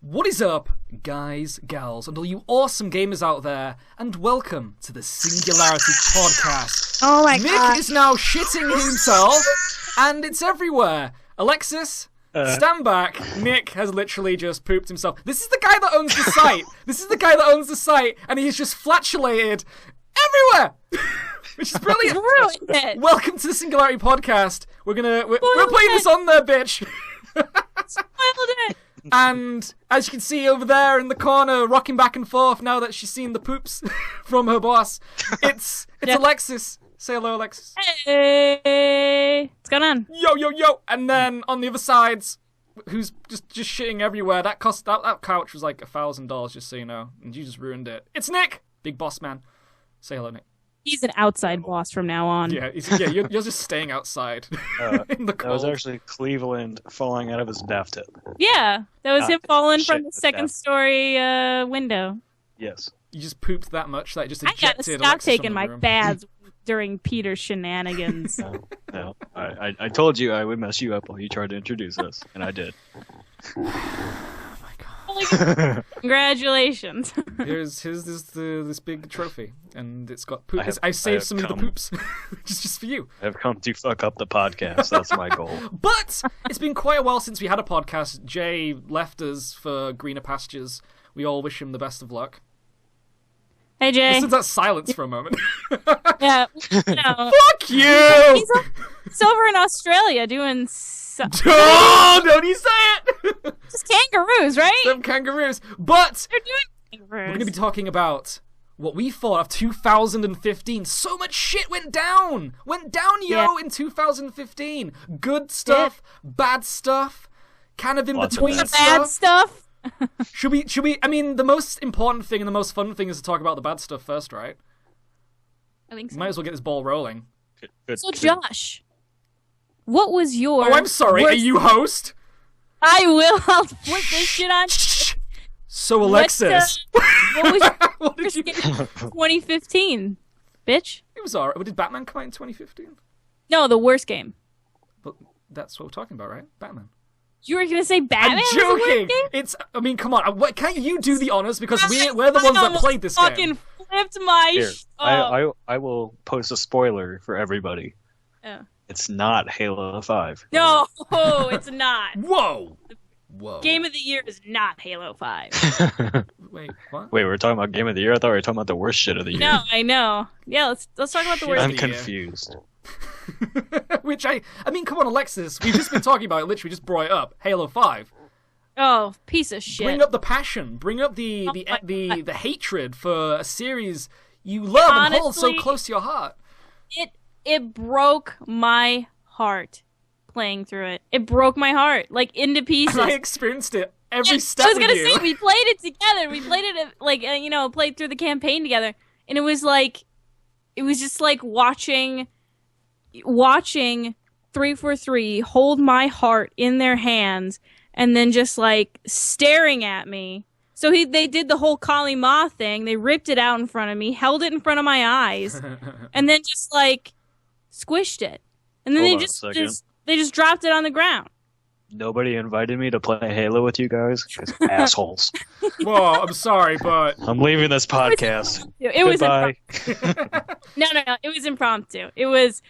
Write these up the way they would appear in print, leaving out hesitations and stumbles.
What is up, guys, gals, and all you awesome gamers out there, and welcome to the Singularity podcast. Oh my god. Nick is now shitting himself, and it's everywhere. Alexis, stand back. Nick has literally just pooped himself. This is the guy that owns the site. And he has just flatulated everywhere. Which is brilliant. Ruined it. Welcome to the Singularity podcast. We're putting this on there, bitch. Spoiled it. And as you can see over there in the corner, rocking back and forth now that she's seen the poops from her boss, it's Alexis. Say hello, Alexis. Hey, what's going on? Yo, yo, yo. And then on the other sides, who's just shitting everywhere. That couch was like $1,000, just so you know, and you just ruined it. It's Nick, big boss man. Say hello, Nick. He's an outside boss from now on. Yeah, you're just staying outside in the cold. That was actually Cleveland falling out of his bathtub. Yeah, that was him falling from the shit, second that's story window. Yes. You just pooped that much that it just I ejected gotta stop Alexis taking from the my room. baths during Peter's shenanigans. No. I told you I would mess you up while you tried to introduce us, and I did. Congratulations. Here's this big trophy, and it's got poop. I saved I have some of the poops, just for you. I've come to fuck up the podcast. That's my goal. But it's been quite a while since we had a podcast. Jay left us for greener pastures. We all wish him the best of luck. Hey, Jay. Listen to that silence for a moment. Yeah, no. Fuck you! He's over in Australia doing Oh, don't you say it! just kangaroos, right? Some kangaroos. But They're doing kangaroos. we're going to be talking about what we thought of 2015. So much shit went down, in 2015. Good stuff, bad stuff, kind of in Lots of between bad Bad stuff. Should we? I mean, the most important thing and the most fun thing is to talk about the bad stuff first, right? I think so. Might as well get this ball rolling. Good. So, Josh, what was your... Oh, I'm sorry. Are you host? I will. I'll flip this shit on. So, Alexis. What was your What did worst you... game of 2015, bitch? It was alright. Did Batman come out in 2015? No, the worst game. But that's what we're talking about, right? Batman. You were gonna say Batman? I'm was the worst joking. game? It's. I mean, come on. What? Can't you do the honors because we're the ones that played this fucking game? flipped my. Here, I will post a spoiler for everybody. Oh. It's not Halo 5. No, it's not. Whoa. Game of the year is not Halo 5. Wait, what? Wait, we're talking about Game of the Year? I thought we were talking about the worst shit of the year. No, I know. Yeah, let's talk about the Shit. worst. I'm Yeah. confused. Which I mean, come on, Alexis. We've just been talking about it. Literally, just brought it up. Halo 5. Oh, piece of shit. Bring up the passion. Bring up the hatred for a series you love and hold so Honestly, close to your heart. It broke my heart playing through it. It broke my heart, like, into pieces. And I experienced it every step I was gonna with you. say, we played it together. We played it, like, played through the campaign together. And it was just like watching 343 hold my heart in their hands and then just, like, staring at me. So they did the whole Kali Ma thing. They ripped it out in front of me, held it in front of my eyes, and then just, like, squished it. And then Hold they on a second. they just dropped it on the ground. Nobody invited me to play Halo with you guys? Just assholes. Well, I'm sorry, but I'm leaving this podcast. It was Goodbye. No. It was impromptu. It was.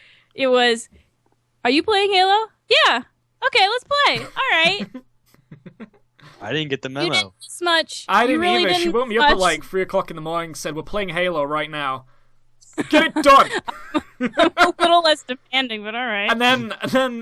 Are you playing Halo? Yeah. Okay, let's play. All right. I didn't get the You memo. didn't miss much. I You didn't really either. She didn't woke me miss up at much. like 3 o'clock in the morning and said, "We're playing Halo right now. Get it done." A little less demanding, but all right. And then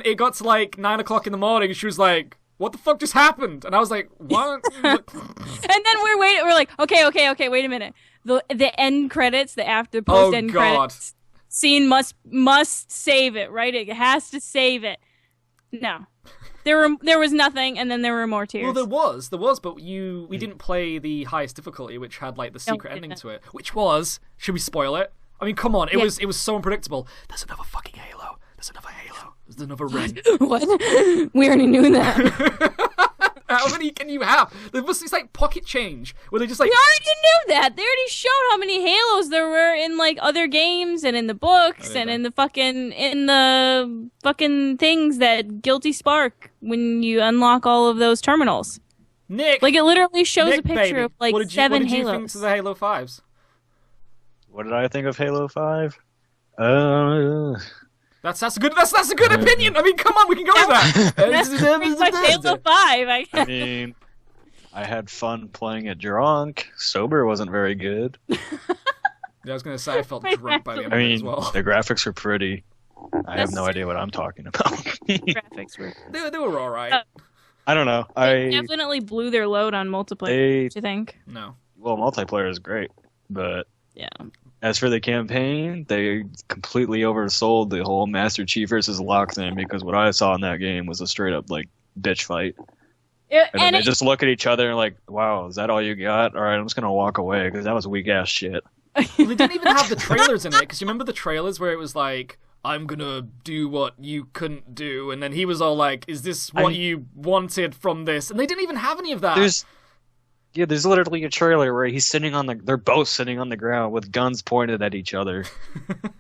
it got to like 9 o'clock in the morning, and she was like, "What the fuck just happened?" And I was like, "What?" And then we're waiting. We're like, okay. Wait a minute. The end credits, the after post end credits scene must save it, right? It has to save it. No, there was nothing, and then there were more tears. Well, there was, but we didn't play the highest difficulty, which had like the secret ending to it, which was. Should we spoil it? I mean, come on, it was so unpredictable. There's another fucking Halo. There's another Halo. There's another ring. What? We already knew that. How many can you have? It's like pocket change, where they just like. We already knew that. They already showed how many Halos there were in like other games and in the books and in the fucking things that guilty spark when you unlock all of those terminals. Nick, Like, it literally shows Nick, a picture baby, of, like, what did you, 7 what did you Halos. think to the Halo 5s? What did I think of Halo 5? That's a good opinion. I mean, come on, we can go with that. That's pretty much Halo 5. I mean, I had fun playing it drunk. Sober wasn't very good. Yeah, I was gonna say I felt drunk by the end I of it mean, as well. the graphics were pretty. I have no idea what I'm talking about. Graphics were. They were all right. I don't know. They definitely blew their load on multiplayer. Don't you think? No. Well, multiplayer is great, but Yeah. as for the campaign, they completely oversold the whole Master Chief versus Locke thing, because what I saw in that game was a straight up like bitch fight. And then they just look at each other and like, wow, is that all you got? All right, I'm just gonna walk away because that was weak ass shit. Well, they didn't even have the trailers in it, because you remember the trailers where it was like, I'm gonna do what you couldn't do, and then he was all like, is this what you wanted from this? And they didn't even have any of that. There's literally a trailer where he's they're both sitting on the ground with guns pointed at each other,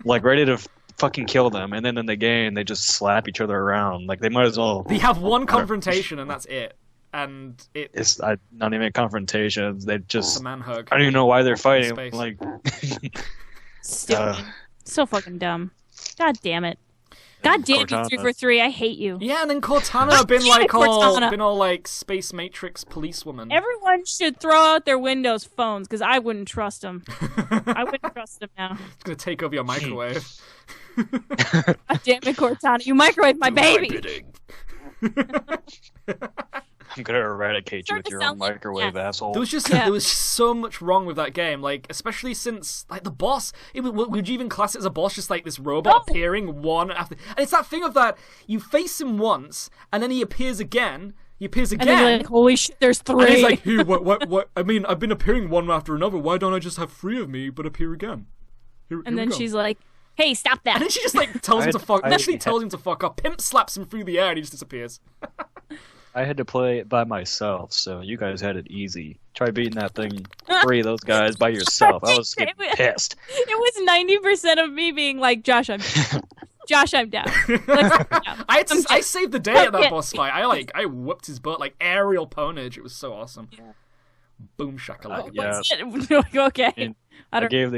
like ready to fucking kill them, and then in the game they just slap each other around. Like they might as well. They have one confrontation and that's it. And it's not even confrontations. They just a man hug. I don't even know why they're fighting. Space. Like, Stupid. So fucking dumb. God damn it. God damn you, 343. I hate you. Yeah, and then Cortana been all like Space Matrix policewoman. Everyone should throw out their Windows phones, because I wouldn't trust them. I wouldn't trust them now. It's gonna take over your microwave. God damn it, Cortana. You microwave my baby. I'm gonna eradicate you with your own microwave, asshole. There was so much wrong with that game, like especially since like the boss. Would you even class it as a boss? Just like this robot appearing one after, and it's that thing of that you face him once and then he appears again. And then like, holy shit, there's 3. And he's like, hey, what? I mean, I've been appearing one after another. Why don't I just have 3 of me but appear again? Here then she's like, hey, stop that. And then she just like tells him to fuck. Literally tells him to fuck up. Pimp slaps him through the air and he just disappears. I had to play it by myself, so you guys had it easy. Try beating that thing, 3 of those guys by yourself. I was pissed. It was 90% of me being like, Josh, I'm down. Josh, I'm down. I saved the day at that boss fight. I whooped his butt like aerial ponage. It was so awesome. Yeah. Boom shakalaka. Yeah. Okay. I gave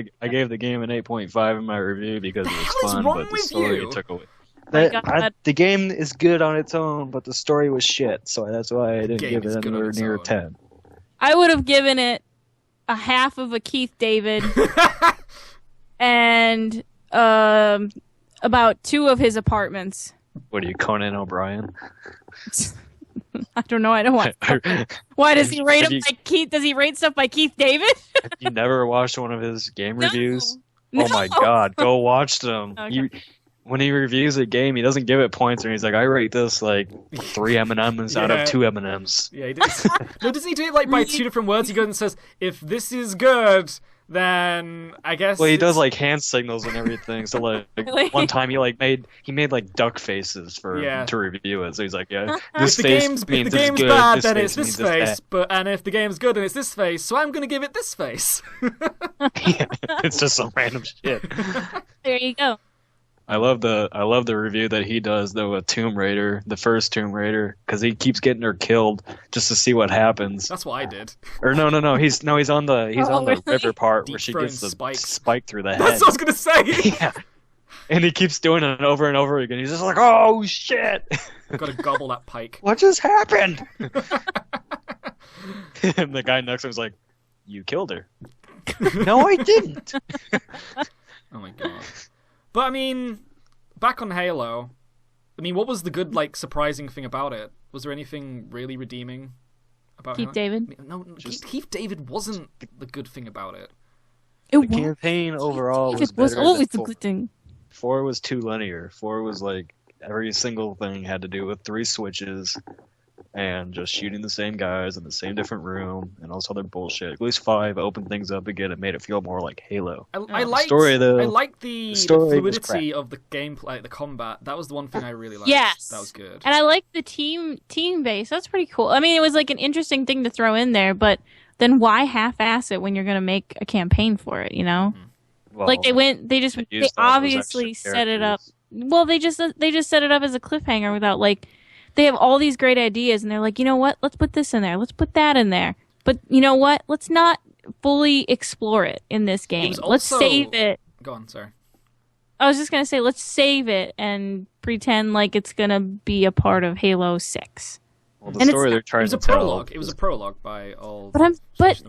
the game an 8.5 in my review because it was fun, but the story took away. The game is good on its own, but the story was shit, so that's why I didn't give it anywhere near 10. I would have given it a half of a Keith David and about 2 of his apartments. What are you, Conan O'Brien? I don't know. I don't want. Why does he rate him like Keith? Does he rate stuff by Keith David? You never watched one of his game reviews? No. Oh my god, go watch them. Okay. When he reviews a game, he doesn't give it points, and he's like, I rate this like 3 M&Ms out of 2 M&Ms. Yeah, he does. No, doesn't he do it like by 2 different words? He goes and says, if this is good, then I guess. Well, he does like hand signals and everything. So like one time he made like duck faces to review it. So he's like, yeah, this face means if the game's bad, then it's this face. And if the game's good, then it's this face. So I'm gonna give it this face. Yeah, it's just some random shit. There you go. I love the review that he does though with Tomb Raider, the first Tomb Raider, because he keeps getting her killed just to see what happens. That's what I did. Or no, he's on the river part where she gets the spike through the head. That's what I was gonna say. Yeah, and he keeps doing it over and over again. He's just like, oh shit! I've got to gobble that pike. What just happened? And the guy next to him was like, you killed her. No, I didn't. Oh my god. But I mean, back on Halo, I mean, what was the good, like, surprising thing about it? Was there anything really redeeming about Keith David? No, Keith David wasn't the good thing about it. The campaign overall was better. Was always the good thing. 4 was too linear. 4 was like every single thing had to do with 3 switches and just shooting the same guys in the same different room and all this other bullshit. At least 5 opened things up again and made it feel more like Halo. I liked the fluidity of the gameplay, the combat. That was the one thing I really liked. Yes. That was good. And I liked the team base. That's pretty cool. I mean, it was like an interesting thing to throw in there, but then why half-ass it when you're going to make a campaign for it, you know? Well, like they obviously set it up. Well, they just set it up as a cliffhanger without like they have all these great ideas, and they're like, you know what? Let's put this in there. Let's put that in there. But you know what? Let's not fully explore it in this game. Let's save it. Go on, sorry. I was just gonna say, let's save it and pretend like it's gonna be a part of Halo 6. Well, the story they're trying to tell. It was a prologue by all. But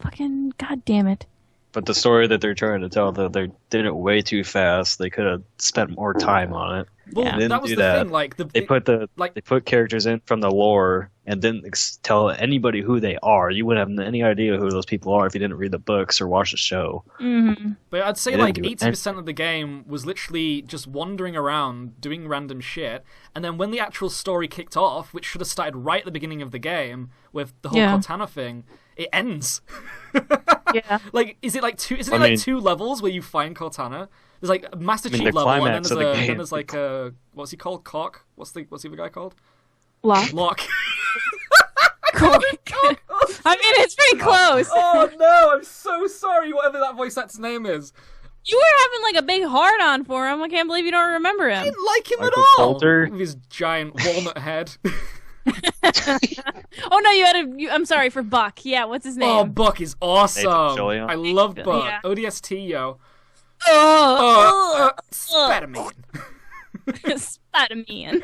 fucking goddamn it. But the story that they're trying to tell, that they did it way too fast. They could have spent more time on it. Well, that was the thing. Like they put characters in from the lore and didn't tell anybody who they are. You wouldn't have any idea who those people are if you didn't read the books or watch the show. Mm-hmm. But I'd say like 80% of the game was literally just wandering around doing random shit, and then when the actual story kicked off, which should have started right at the beginning of the game with the whole Cortana thing, it ends. Yeah. Like, is it like two levels where you find Cortana? There's like a Master Chief level, and then there's like a what's he called? Cock? What's the other guy called? Lock. Cock. I mean, it's pretty close. Oh no, I'm so sorry. Whatever that voice actor's name is. You were having like a big hard on for him. I can't believe you don't remember him. I didn't like him Michael at all. Coulter? With his giant walnut head. Oh no, I'm sorry, for Buck. Yeah, what's his name? Oh, Buck is awesome. Fillion. I love Buck. Yeah. ODST, yo. Spider-Man. Spider-Man.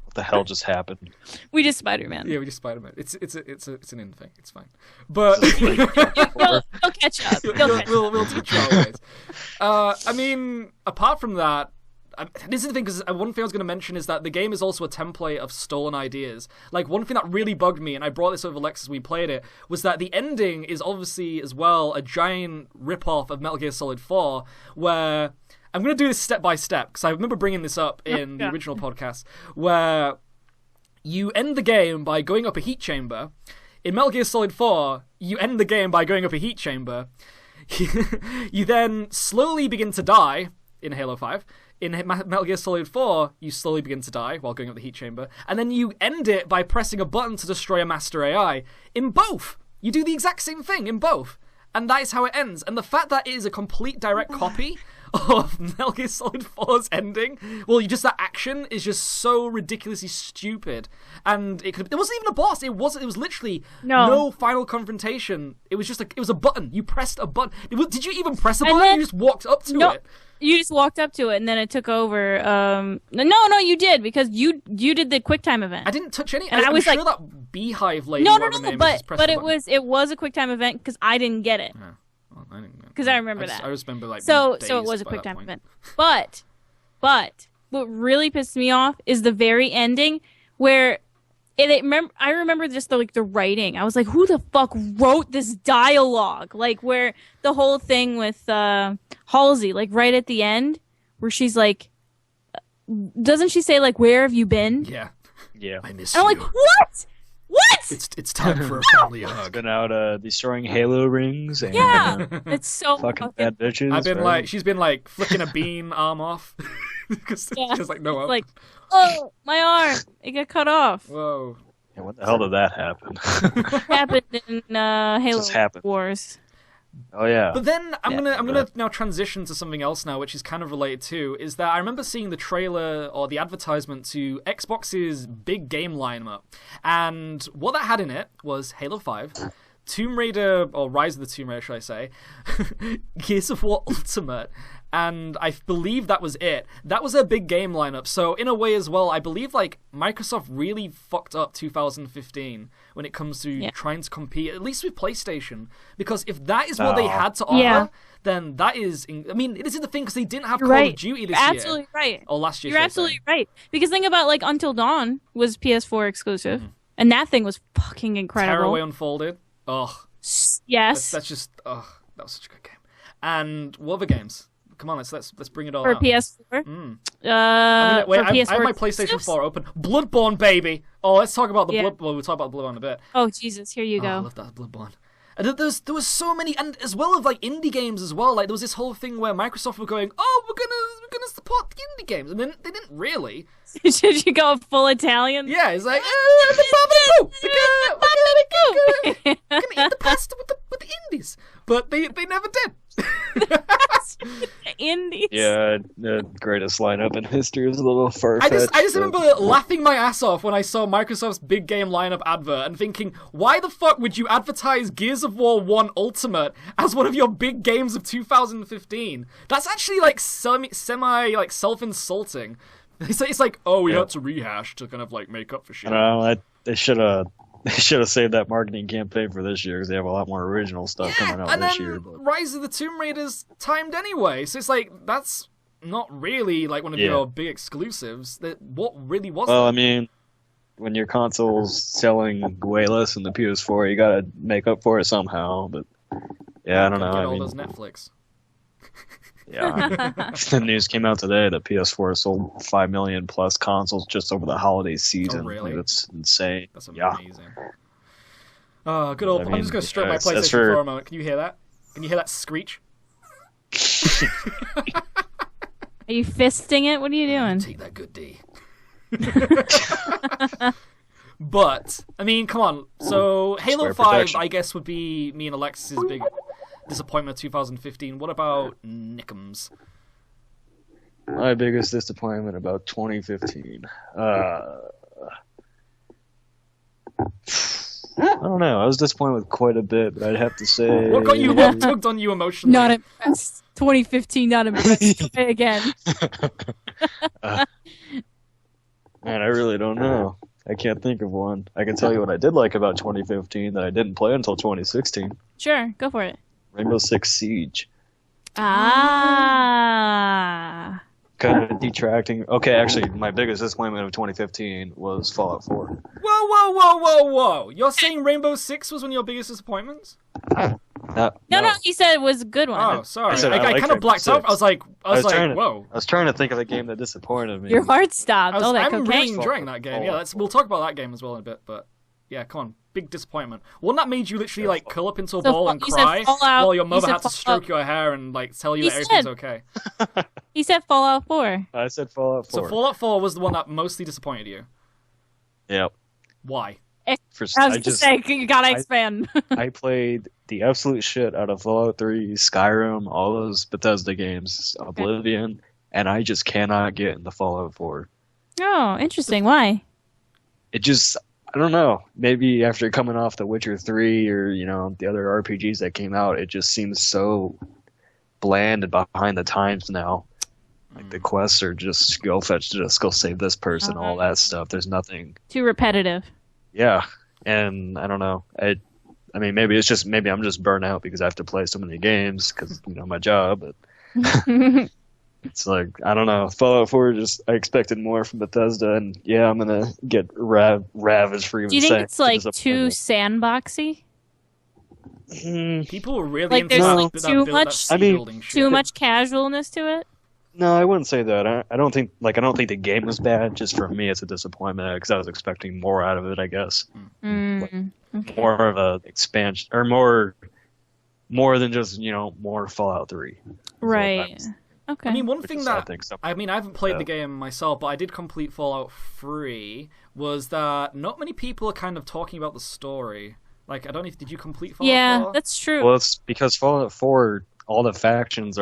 What the hell just happened? We just Spider-Man. Yeah, we just Spider-Man. It's an in thing. It's fine. But You'll catch up. We'll teach you our ways. I mean, apart from that, this is the thing, because one thing I was going to mention is that the game is also a template of stolen ideas. Like, one thing that really bugged me, and I brought this over Alexis when we played it, was that the ending is obviously, as well, a giant rip-off of Metal Gear Solid 4, where... I'm going to do this step by step, because I remember bringing this up in the original podcast, where you end the game by going up a heat chamber. In Metal Gear Solid 4, you end the game by going up a heat chamber. You then slowly begin to die in Halo 5. In Metal Gear Solid 4, you slowly begin to die while going up the heat chamber, and then you end it by pressing a button to destroy a master AI. In both, you do the exact same thing in both, and that is how it ends. And the fact that it is a complete direct copy of Metal Gear Solid 4's ending, well, that action is just so ridiculously stupid, and it wasn't even a boss. It was literally no final confrontation. It was just it was a button. You pressed a button. Did you even press a button? You just walked up to it. You just walked up to it, and then it took over. No, you did, because you did the QuickTime event. I didn't touch any. And I was sure like, that Beehive lady. No, but it was a QuickTime event because I didn't get it. Yeah. Well, I didn't. Because I remember that. I just remember like. So it was a QuickTime event. But what really pissed me off is the very ending where. I remember just the writing. I was like, who the fuck wrote this dialogue? Like, where the whole thing with Halsey, like right at the end, where she's like, doesn't she say like, where have you been? Yeah. I miss you. And I'm like, what? It's time for a family hug. Been out destroying Halo rings. And, it's so fucking bad bitches. She's been like flicking a bean arm off because she's like no. Like, oh, my arm, it got cut off. Whoa. Yeah, what the hell did that happen? It happened in Halo Wars. Oh yeah. But then I'm gonna now transition to something else now, which is kind of related too. Is that I remember seeing the trailer or the advertisement to Xbox's big game lineup, and what that had in it was Halo 5, Tomb Raider, or Rise of the Tomb Raider, should I say, Gears of War Ultimate, and I believe that was it. That was a big game lineup. So in a way as well, I believe like Microsoft really fucked up 2015 when it comes to trying to compete, at least with PlayStation. Because if that is what they had to offer, then that is... I mean, this is the thing, because they didn't have Call of Duty this year. Absolutely right. Or last year, You're absolutely right. Because think about like Until Dawn was PS4 exclusive, and that thing was fucking incredible. Tearaway Unfolded. Ugh. Yes. That's just... Ugh. That was such a good game. And what other games? Come on, let's bring it all for out. PS4. I have my PlayStation 4 open. Bloodborne, baby. Oh, let's talk about the Bloodborne. We'll talk about Bloodborne in a bit. Oh Jesus, here you go. I love that Bloodborne. And there was so many, and as well of like indie games as well. Like there was this whole thing where Microsoft were going, "Oh, we're gonna support the indie games," and then they didn't really. Should you go full Italian? Yeah, it's like, we're gonna eat the pasta with the indies, but they never did. Indies. Yeah, the greatest lineup in history is a little far-fetched. I just remember laughing my ass off when I saw Microsoft's big game lineup advert and thinking, why the fuck would you advertise Gears of War 1 Ultimate as one of your big games of 2015? That's actually like semi like self-insulting. It's like, oh, we had to rehash to kind of like make up for shit. They should have saved that marketing campaign for this year because they have a lot more original stuff coming out this year. But Rise of the Tomb Raider's timed anyway, so it's like that's not really like one of your big exclusives. What really was? Well, I mean, when your console's selling way less than the PS4, you gotta make up for it somehow. But yeah, I don't know. Get all those Netflix. Yeah, the news came out today that PS4 sold 5 million plus consoles just over the holiday season. Oh, really? Like, that's insane. That's amazing. Oh, good old. I'm just gonna stroke my PlayStation for a moment. Can you hear that? Can you hear that screech? Are you fisting it? What are you doing? Take that good D. But I mean, come on. So Halo 5, I guess, would be me and Alexis's big disappointment of 2015. What about Nickums? My biggest disappointment about 2015. I don't know. I was disappointed with quite a bit, but I'd have to say. What got you? What tugged on you emotionally? Not impressed. 2015, not impressed. Play again. Man, I really don't know. I can't think of one. I can tell you what I did like about 2015 that I didn't play until 2016. Sure, go for it. Rainbow Six Siege. Ah. Kind of detracting. Okay, actually, my biggest disappointment of 2015 was Fallout 4. Whoa! You're saying Rainbow Six was one of your biggest disappointments? No, he said it was a good one. Oh, sorry. I kind of blacked out. I was like, whoa. I was trying to think of a game that disappointed me. Your heart stopped. I'm really enjoying that game. Yeah, we'll talk about that game as well in a bit, but yeah, come on. Big disappointment. One that made you literally like curl up into a ball and cry while your mother had to stroke your hair and like tell you that everything's okay. He said Fallout 4. I said Fallout 4. So Fallout 4 was the one that mostly disappointed you. Yep. Why? I was going to say, you gotta expand. I played the absolute shit out of Fallout 3, Skyrim, all those Bethesda games, Oblivion, and I just cannot get into Fallout 4. Oh, interesting. Why? It just, I don't know. Maybe after coming off The Witcher 3 or, the other RPGs that came out, it just seems so bland and behind the times now. Like the quests are just go fetch, just go save this person, all that stuff. There's nothing. Too repetitive. Yeah, and I don't know. I mean, maybe I'm just burnt out because I have to play so many games because my job. But it's like I don't know. Fallout 4 I expected more from Bethesda, and yeah, I'm gonna get ravaged for even. Do you think it's like too sandboxy? People were really like into there's too much casualness to it. No, I wouldn't say that. I don't think the game was bad. Just for me, it's a disappointment because I was expecting more out of it. I guess Okay. more of a expansion or more than just more Fallout 3. Right. Okay. I mean, one thing that I haven't played the Yeah. game myself, but I did complete Fallout 3. Was that not many people are kind of talking about the story? Like, I don't know if did you complete Fallout 4? Yeah, that's true. Well, it's because Fallout 4, all the factions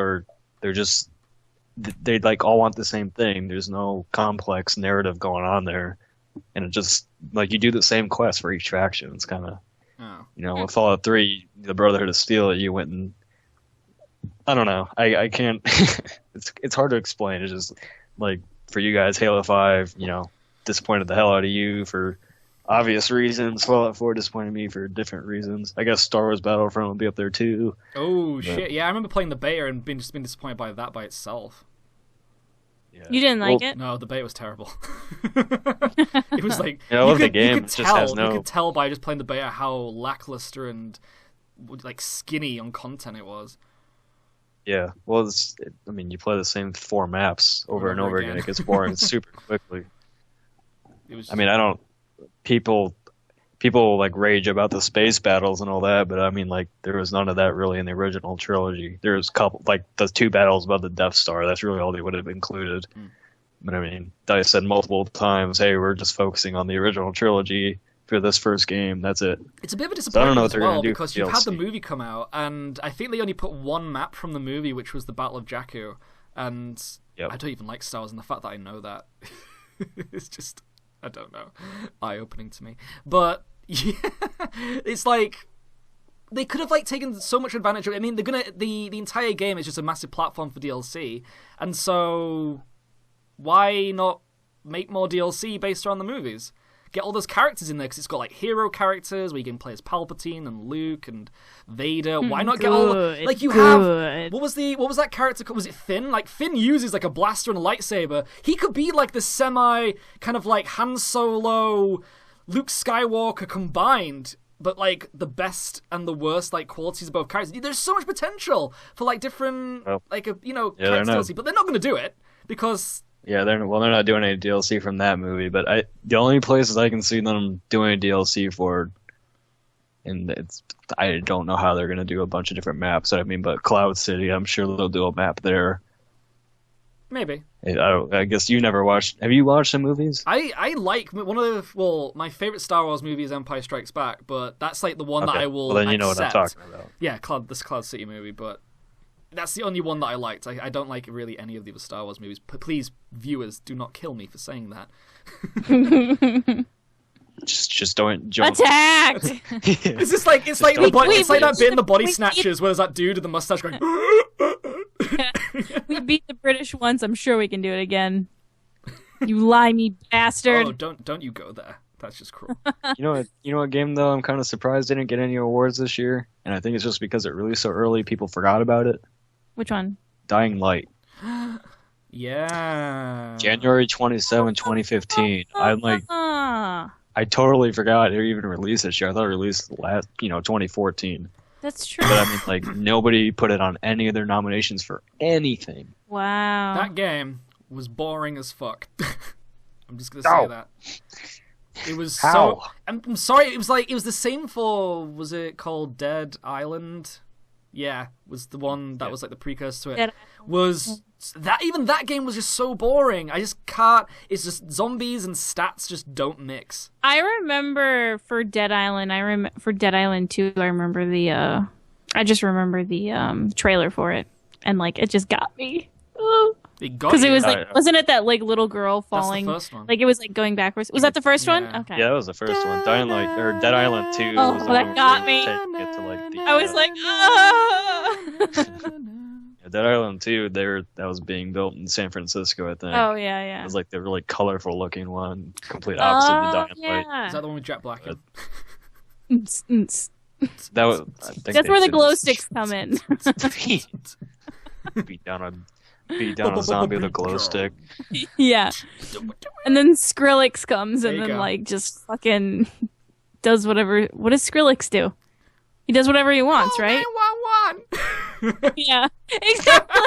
they like all want the same thing. There's no complex narrative going on there, and it just like you do the same quest for each faction. It's kind of with Fallout 3, the Brotherhood of Steel, you went and I don't know. I can't. it's hard to explain. It's just like for you guys, Halo 5, disappointed the hell out of you for obvious reasons. Fallout 4 disappointed me for different reasons. I guess Star Wars Battlefront will be up there too. Oh shit! Yeah, I remember playing the beta and been disappointed by that by itself. Yeah. You didn't like it? No, the beta was terrible. It was like I love the game. You could tell by just playing the beta how lackluster and like skinny on content it was. Yeah, well, you play the same 4 maps over and over again. It gets boring super quickly. It was. People like rage about the space battles and all that, but I mean, like there was none of that really in the original trilogy. There was a couple, like the 2 battles about the Death Star. That's really all they would have included. But I mean, I said multiple times, hey, we're just focusing on the original trilogy. for this first game. That's it. It's a bit of a So I don't disappointment know what as they're well gonna do because for you've had the DLC. movie come out, and I think they only put one map from the movie, which was the Battle of Jakku, and Yep. I don't even like Star Wars, and the fact that I know that it's just, I don't know, eye-opening to me. But yeah, it's like they could have like taken so much advantage of it. I mean, the entire game is just a massive platform for DLC, and so why not make more DLC based around the movies? Get all those characters in there, because it's got like hero characters where you can play as Palpatine and Luke and Vader. Why not get all like you have? What was that character called? Was it Finn? Like Finn uses like a blaster and a lightsaber. He could be like the semi kind of like Han Solo, Luke Skywalker combined, but like the best and the worst like qualities of both characters. There's so much potential for like different character DLC, but they're not going to do it because. Yeah, they're not doing any DLC from that movie, but the only places I can see them doing a DLC for, and I don't know how they're going to do a bunch of different maps. I mean, but Cloud City, I'm sure they'll do a map there. Maybe. I guess you never watched. Have you watched the movies? I like my favorite Star Wars movie is Empire Strikes Back, but that's like the one that I will. Well, then you know accept. what I'm talking about. Yeah, this Cloud City movie, but. That's the only one that I liked. I don't like really any of the other Star Wars movies. Please, viewers, do not kill me for saying that. just don't jump. Attacked! It's just like it's like that bit in the Body Snatchers where there's that dude with the mustache going. We beat the British once. I'm sure we can do it again. You limey bastard! Oh, don't you go there. That's just cruel. You know what game though? I'm kind of surprised didn't get any awards this year, and I think it's just because it released so early, people forgot about it. Which one? Dying Light. Yeah. January 27, 2015. I totally forgot it even released this year. I thought it released 2014. That's true. But I mean, like, nobody put it on any of their nominations for anything. Wow. That game was boring as fuck. I'm just gonna say that. It was so. I'm sorry. It was the same for. Was it called Dead Island? Yeah, was the one that was like the precursor to it. Even that game was just so boring. I just can't. It's just zombies and stats just don't mix. I remember for Dead Island. For Dead Island 2. I remember the. I just remember the trailer for it, and like it just got me. Because it was like, wasn't it that like little girl falling? That's the first one. Like it was like going backwards. Was that the first one? Okay. Yeah, that was the first one. Dying Light or Dead Island 2. Oh, was the that one got me. I was like, yeah, Dead Island 2. That was being built in San Francisco, I think. Oh yeah. It was like the really colorful looking one, complete opposite of Dying Light. Is that the one with Jack Black? That was. I think That's where the glow sticks come in. beat down a zombie with a glow stick. Yeah. And then Skrillex comes and There you then go. like just fucking does whatever. What does Skrillex do? He does whatever he wants, right? 911. Yeah. Exactly.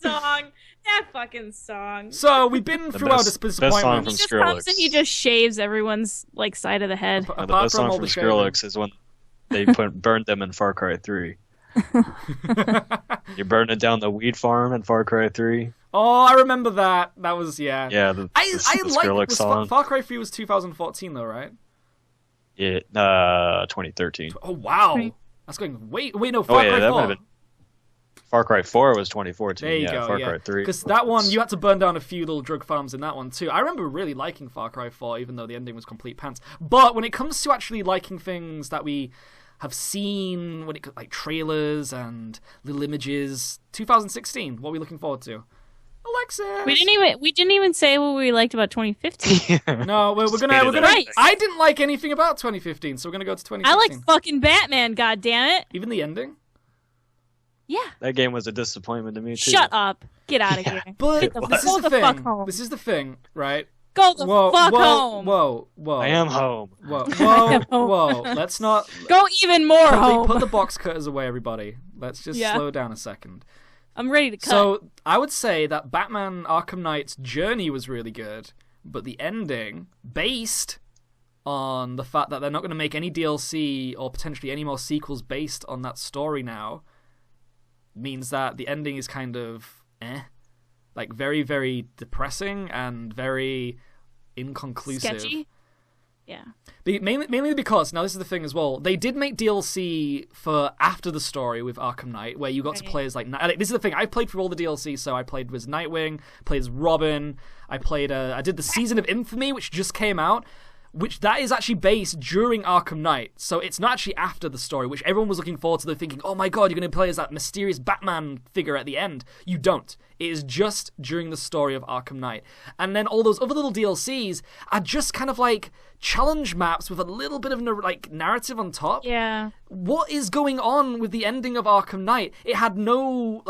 That fucking song. So we've been through our best song disappointments. from He just Skrillex. comes and he just shaves everyone's like side of the head. The Apart best from song all from the shaving. Skrillex is when they burned them in Far Cry 3. You're burning down the weed farm in Far Cry 3. Oh, I remember that. That was Yeah, the I Skrillex song. Far Cry 3 was 2014 though, right? Yeah, 2013. Oh wow, Right. that's going wait no Far yeah, Cry that 4. might have been. Far Cry 4 was 2014. There you yeah, go. Far yeah, Cry 3. because that one you had to burn down a few little drug farms in that one too. I remember really liking Far Cry 4, even though the ending was complete pants. But when it comes to actually liking things that we have seen, when it like trailers and little images, 2016. What are we looking forward to? Alexis. We didn't even say what we liked about 2015. No, we're gonna. Right. I didn't like anything about 2015, so we're gonna go to 2016. I like fucking Batman, goddammit. Even the ending. Yeah. That game was a disappointment to me too. Shut up. Get out of here. But Get the this is go the the fuck thing. home. This is the thing, right? Go the fuck home. Whoa. I am home. Whoa. Let's not. Go even more home. Put the box cutters away, everybody. Let's just slow down a second. I'm ready to cut. So I would say that Batman Arkham Knight's journey was really good, but the ending, based on the fact that they're not going to make any DLC or potentially any more sequels based on that story now, means that the ending is kind of like very, very depressing and very inconclusive. Sketchy. Yeah. Mainly because, now this is the thing as well, they did make DLC for after the story with Arkham Knight, where you got to play as, like, this is the thing, I played through all the DLC, so I played as Nightwing, played as Robin, I did the Season of Infamy, which just came out, which that is actually based during Arkham Knight, so it's not actually after the story, which everyone was looking forward to. They're thinking, oh my god, you're going to play as that mysterious Batman figure at the end. You don't. It is just during the story of Arkham Knight. And then all those other little DLCs are just kind of like challenge maps with a little bit of narrative on top. Yeah. What is going on with the ending of Arkham Knight? It had no,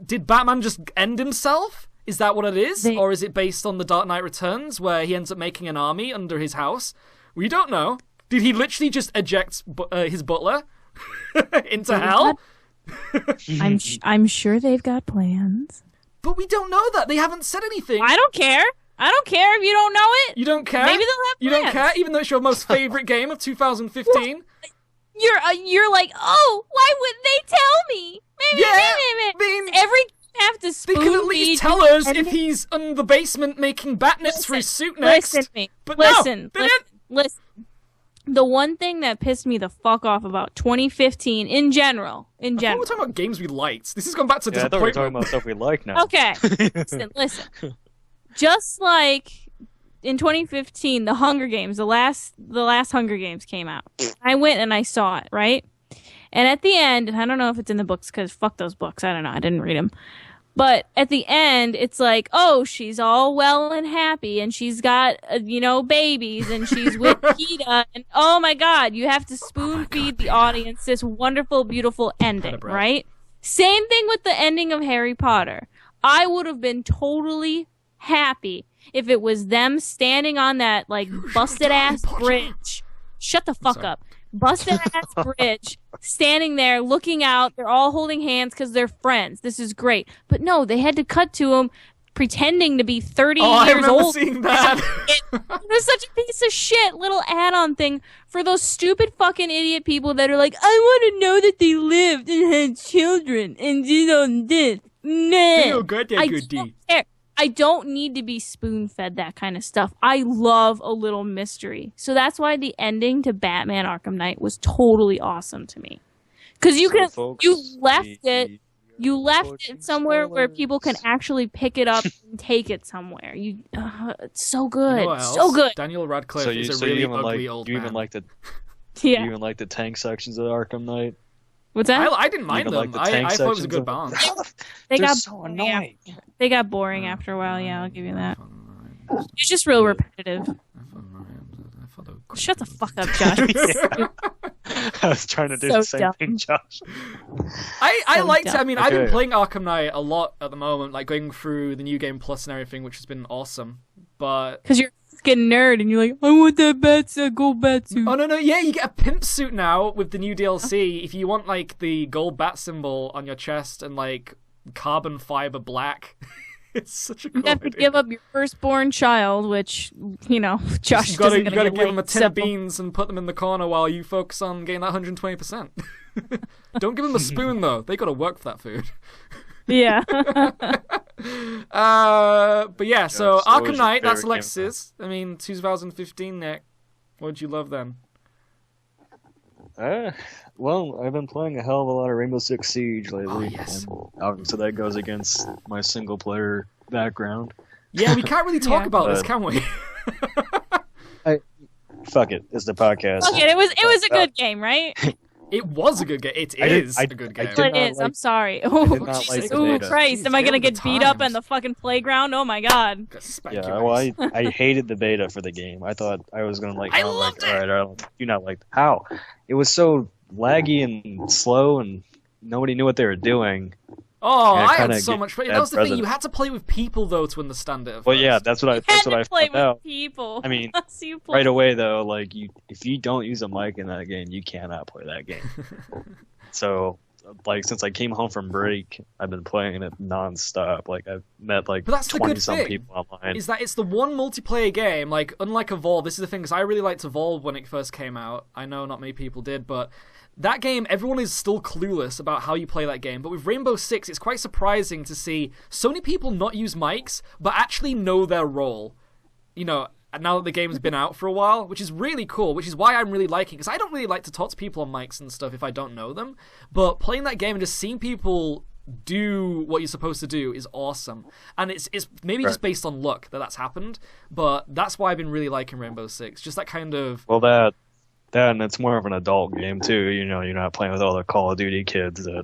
did Batman just end himself? Is that what it is? Or is it based on The Dark Knight Returns, where he ends up making an army under his house? We don't know. Did he literally just eject his butler into hell? I'm sure they've got plans. But we don't know that. They haven't said anything. I don't care. I don't care if you don't know it. You don't care? Maybe they'll have plans. You don't care, even though it's your most favorite game of 2015? You're like, oh, why wouldn't they tell me? Every have to spoon they can at least tell us if he's in the basement making batnips for his suit next. Listen to me. But listen. The one thing that pissed me the fuck off about 2015 in general. I thought we were talking about games we liked. This has gone back to disappointment. I thought we were talking about stuff we like now. Okay. Listen. Just like in 2015, the Hunger Games, the last Hunger Games came out. I went and I saw it, right? And at the end, and I don't know if it's in the books because fuck those books. I don't know. I didn't read them. But at the end, it's like, oh, she's all well and happy, and she's got, babies, and she's with PETA, and oh my god, you have to spoon feed the audience this wonderful, beautiful ending, right? Same thing with the ending of Harry Potter. I would have been totally happy if it was them standing on that, busted-ass bridge. Shut the fuck up. Busted-ass bridge, standing there, looking out. They're all holding hands because they're friends. This is great. But no, they had to cut to him pretending to be 30 years old. I remember seeing that. It was such a piece of shit little add-on thing for those stupid fucking idiot people that are like, I want to know that they lived and had children and did on this. Nah. I don't need to be spoon-fed that kind of stuff. I love a little mystery. So that's why the ending to Batman Arkham Knight was totally awesome to me. Because you left it somewhere where people can actually pick it up and take it somewhere. It's so good. You know so good. Daniel Radcliffe is a really ugly old man. You even like the tank sections of Arkham Knight? What's that? I didn't mind them. I thought it was a good balance. They're so annoying. They got boring after a while, yeah, I'll give you that. It's just real repetitive. Shut the fuck up, Josh. I was trying to do the same thing, Josh. I liked it. I mean, I've been playing Arkham Knight a lot at the moment, going through the New Game Plus and everything, which has been awesome. But because you're a fucking nerd and you're like, I want that gold bat suit. Oh no, yeah, you get a pimp suit now with the new DLC. If you want the gold bat symbol on your chest and carbon fiber black. It's such a cool You have to give up your firstborn child, which, Josh you gotta give him a tin of beans and put them in the corner while you focus on getting that 120%. Don't give them a spoon, though. They gotta work for that food. Yeah. But yeah, so Arkham Knight, that's Alexis. I mean, 2015, Nick. What did you love then? Well, I've been playing a hell of a lot of Rainbow Six Siege lately. Oh, yes. And obviously that goes against my single-player background. Yeah, we can't really talk about this, can we? Fuck it. It's the podcast. Fuck it. It was a good game, right? It was a good game. It is a good game. It is. I'm sorry. Oh, Jesus. Oh, Christ. Am I going to get beat up in the fucking playground? Oh, my God. Yeah, well, I hated the beta for the game. I thought I was going to I loved it. All right, I do not like how. It was so laggy and slow, and nobody knew what they were doing. Oh, I had so much fun. That was the thing. You had to play with people, though, to understand it. Well, yeah, that's what I play found out. With people. I mean, right away, though, if you don't use a mic in that game, you cannot play that game. So, since I came home from break, I've been playing it nonstop. I've met, 20-some people online. Is that it's the one multiplayer game, unlike Evolve. This is the thing, because I really liked Evolve when it first came out. I know not many people did, but that game, everyone is still clueless about how you play that game. But with Rainbow Six, it's quite surprising to see so many people not use mics, but actually know their role. And now that the game's been out for a while, which is really cool, which is why I'm really liking it, because I don't really like to talk to people on mics and stuff if I don't know them, but playing that game and just seeing people do what you're supposed to do is awesome. And it's maybe just based on luck that's happened, but that's why I've been really liking Rainbow Six. Just that kind of... Well, that and it's more of an adult game, too. You know, you're not playing with all the Call of Duty kids that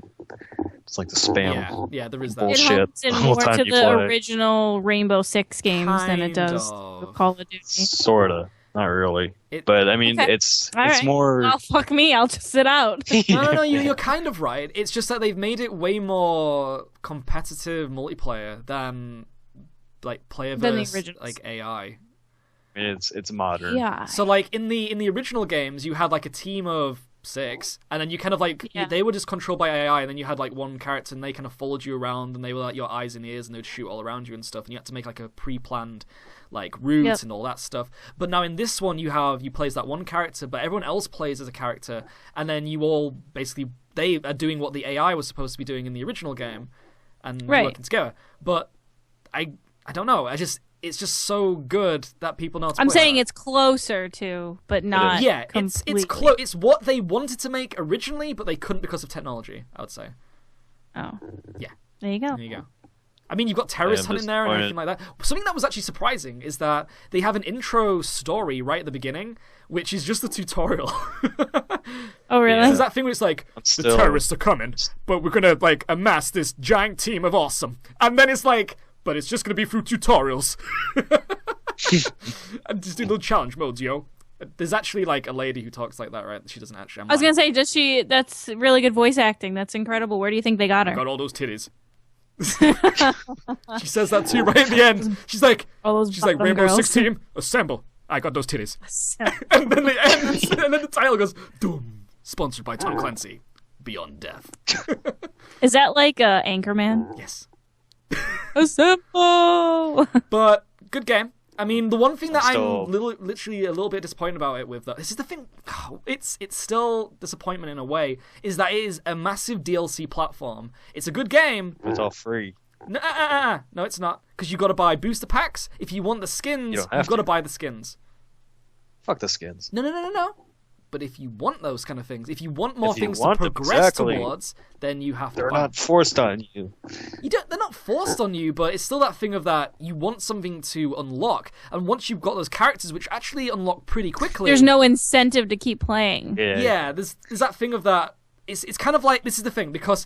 it's like the spam yeah, there is that. bullshit. It holds in more to the original Rainbow Six games than it does Call of Duty. Sorta. Not really. But, I mean, it's more... Oh, fuck me. I'll just sit out. No, you're kind of right. It's just that they've made it way more competitive multiplayer than, like, player versus, like, AI. It's modern. Yeah. So, like, in the original games, you had, like, a team of 6, and then you kind of, like, they were just controlled by AI, and then you had, like, one character, and they kind of followed you around, and they were, like, your eyes and ears, and they would shoot all around you and stuff, and you had to make, like, a pre-planned... like routes and all that stuff. But now in this one you play as that one character, but everyone else plays as a character, and then you all basically they are doing what the AI was supposed to be doing in the original game and working together. But I don't know. It's just so good that people know how to I'm play saying that. It's closer to, but not completely. it's close. It's what they wanted to make originally, but they couldn't because of technology, I would say. Oh. Yeah. There you go. There you go. I mean, you've got terrorist hunt in there and everything like that. Something that was actually surprising is that they have an intro story right at the beginning, which is just the tutorial. Oh, really? There's that thing where it's like, the terrorists are coming, but we're going to, like, amass this giant team of awesome. And then it's like, but it's just going to be through tutorials. And just do little challenge modes, yo. There's actually, like, a lady who talks like that, right? She doesn't actually... I was going to say, does she... That's really good voice acting. That's incredible. Where do you think they got her? I got all those titties. She says that too right at the end. She's like Rainbow Six team, assemble. I got those titties. And then the end, and then the title goes, Doom, sponsored by Tom Clancy, Beyond Death. Is that like Anchorman? Yes. Assemble. But good game. I mean, the one thing that I'm literally a little bit disappointed about it with, this is the thing, it's still disappointment in a way, is that it is a massive DLC platform. It's a good game. It's all free. No, it's not. Because you've got to buy booster packs. If you want the skins, you've got to buy the skins. Fuck the skins. No. But if you want those kind of things, if you want more things to progress towards, then you have to They're not forced on you. They're not forced on you, but it's still that thing of that you want something to unlock. And once you've got those characters, which actually unlock pretty quickly... There's no incentive to keep playing. Yeah, there's that thing of that... It's kind of like... This is the thing, because...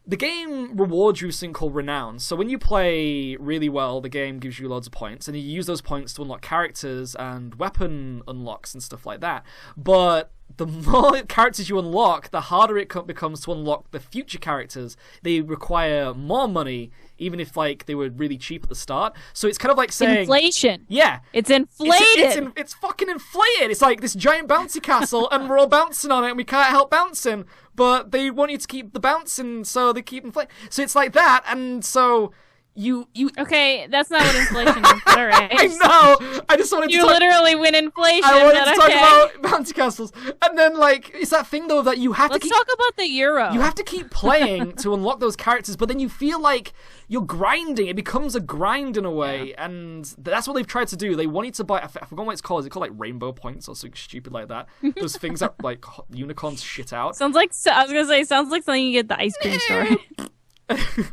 The game rewards you something called renown. So when you play really well, the game gives you loads of points, and you use those points to unlock characters and weapon unlocks and stuff like that. But the more characters you unlock, the harder it becomes to unlock the future characters. They require more money, even if like they were really cheap at the start. So it's kind of like saying... Inflation. Yeah. It's inflated. It's fucking inflated. It's like this giant bouncy castle, and we're all bouncing on it, and we can't help bouncing. But they want you to keep the bouncing, so they keep inflating. So it's like that, and so... You Okay, that's not what inflation is, but alright. I know! I just wanted to talk... literally win inflation, I wanted to talk about bouncy castles. And then, like, it's that thing, though, that you have to keep... Let's talk about the euro. You have to keep playing to unlock those characters, but then you feel like you're grinding. It becomes a grind in a way, and that's what they've tried to do. They want you to buy... I forgot what it's called. Is it called, like, rainbow points or something stupid like that? Those things that, like, unicorns shit out. Sounds like something you get at the ice cream store.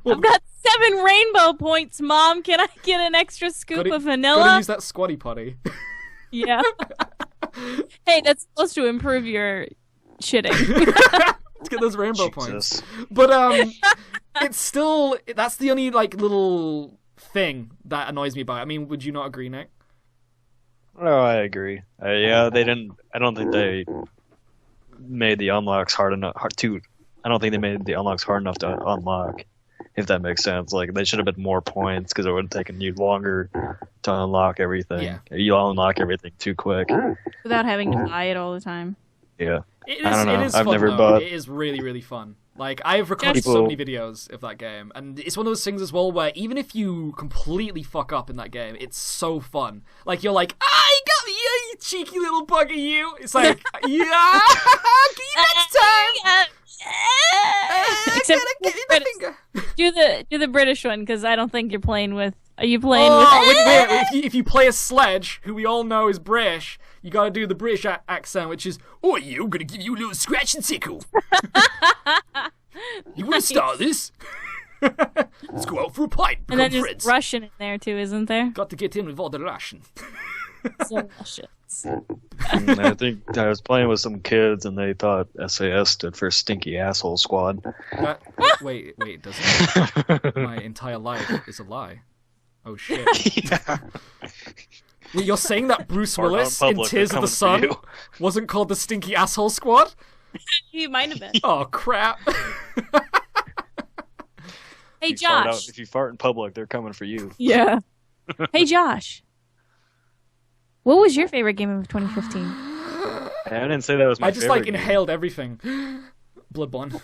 Well, I've got 7 rainbow points, Mom. Can I get an extra scoop of vanilla? Gotta use that squatty potty. Yeah. Hey, that's supposed to improve your shitting. Let's get those rainbow points. But it's still that's the only like little thing that annoys me about it. I mean, would you not agree, Nick? No, I agree. Yeah, they didn't. I don't think they made the unlocks hard enough. I don't think they made the unlocks hard enough to unlock, if that makes sense. Like, they should have been more points, because it would have taken you longer to unlock everything. Yeah. You unlock everything too quick. Without having to buy it all the time. Yeah. I don't know. It is I've fun, never though. bought... It is really, really fun. Like, I've recorded so many videos of that game, and it's one of those things as well where even if you completely fuck up in that game, it's so fun. Like, you're like, you got me, you cheeky little bugger, you. It's like, yeah, see you next time. Except Give me the finger. do the British one, because I don't think you're playing with. Are you playing with? If you play a Sledge, who we all know is British, you got to do the British accent, which is, "Oh, yeah, I'm gonna give you a little scratch and tickle. You want to start this? Let's go out for a pint. And then there's Russian in there too, isn't there? Got to get in with all the Russian." So Russians. I think I was playing with some kids and they thought SAS stood for Stinky Asshole Squad. Wait, doesn't my entire life is a lie? Oh shit. Yeah. Wait, you're saying that Bruce Willis in Tears of the Sun wasn't called the Stinky Asshole Squad? He might have been. Oh crap. Hey Josh. If you fart in public, they're coming for you. Yeah. Hey Josh. What was your favorite game of 2015? I didn't say that was my favorite. I just inhaled everything. Bloodborne.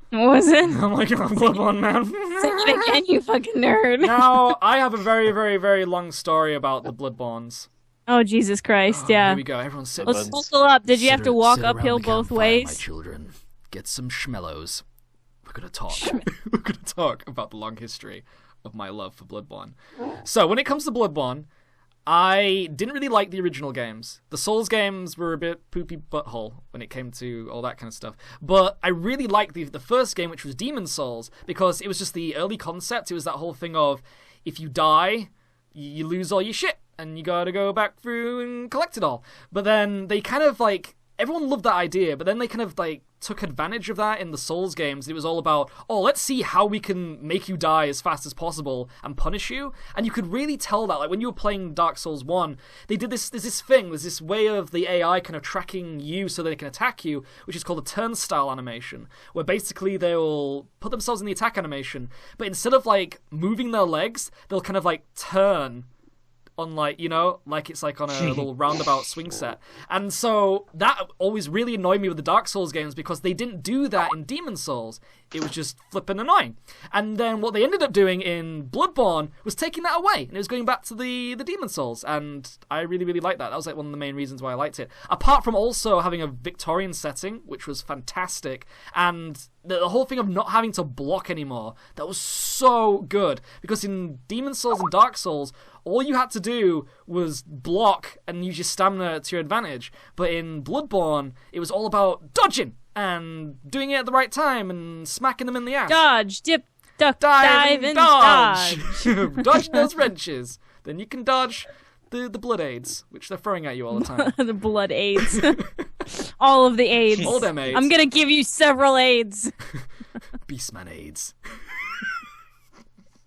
What was it? I'm like, oh, Bloodborne, man. Say it again, you fucking nerd. Now, I have a very, very, very long story about the Bloodborns. Oh, Jesus Christ, yeah. Here we go, everyone sit. Let's buckle up. Did you have to walk uphill both ways? My children, get some schmellows. We're gonna talk. We're gonna talk about the long history of my love for Bloodborne. So, when it comes to Bloodborne, I didn't really like the original games. The Souls games were a bit poopy butthole when it came to all that kind of stuff. But I really liked the first game, which was Demon Souls, because it was just the early concept. It was that whole thing of, if you die, you lose all your shit, and you gotta go back through and collect it all. But then they kind of everyone loved that idea, but then they kind of took advantage of that in the Souls games. It was all about, oh, let's see how we can make you die as fast as possible and punish you. And you could really tell that, when you were playing Dark Souls 1, they did this, there's this way of the AI kind of tracking you so they can attack you, which is called a turnstile animation, where basically they'll put themselves in the attack animation, but instead of moving their legs, they'll kind of turn on it's on a little roundabout swing set. And so that always really annoyed me with the Dark Souls games, because they didn't do that in Demon Souls. It was just flipping annoying. And then what they ended up doing in Bloodborne was taking that away, and it was going back to the Demon Souls, and I really, really liked that. That was one of the main reasons why I liked it. Apart from also having a Victorian setting, which was fantastic, and the whole thing of not having to block anymore, that was so good. Because in Demon Souls and Dark Souls, all you had to do was block and use your stamina to your advantage. But in Bloodborne, it was all about dodging and doing it at the right time and smacking them in the ass. Dodge, dip, duck, dive, and dodge. Dodge those wrenches. Then you can dodge the blood aids, which they're throwing at you all the time. The blood aids. All of the aids. All them aids. I'm going to give you several aids. Beastman aids.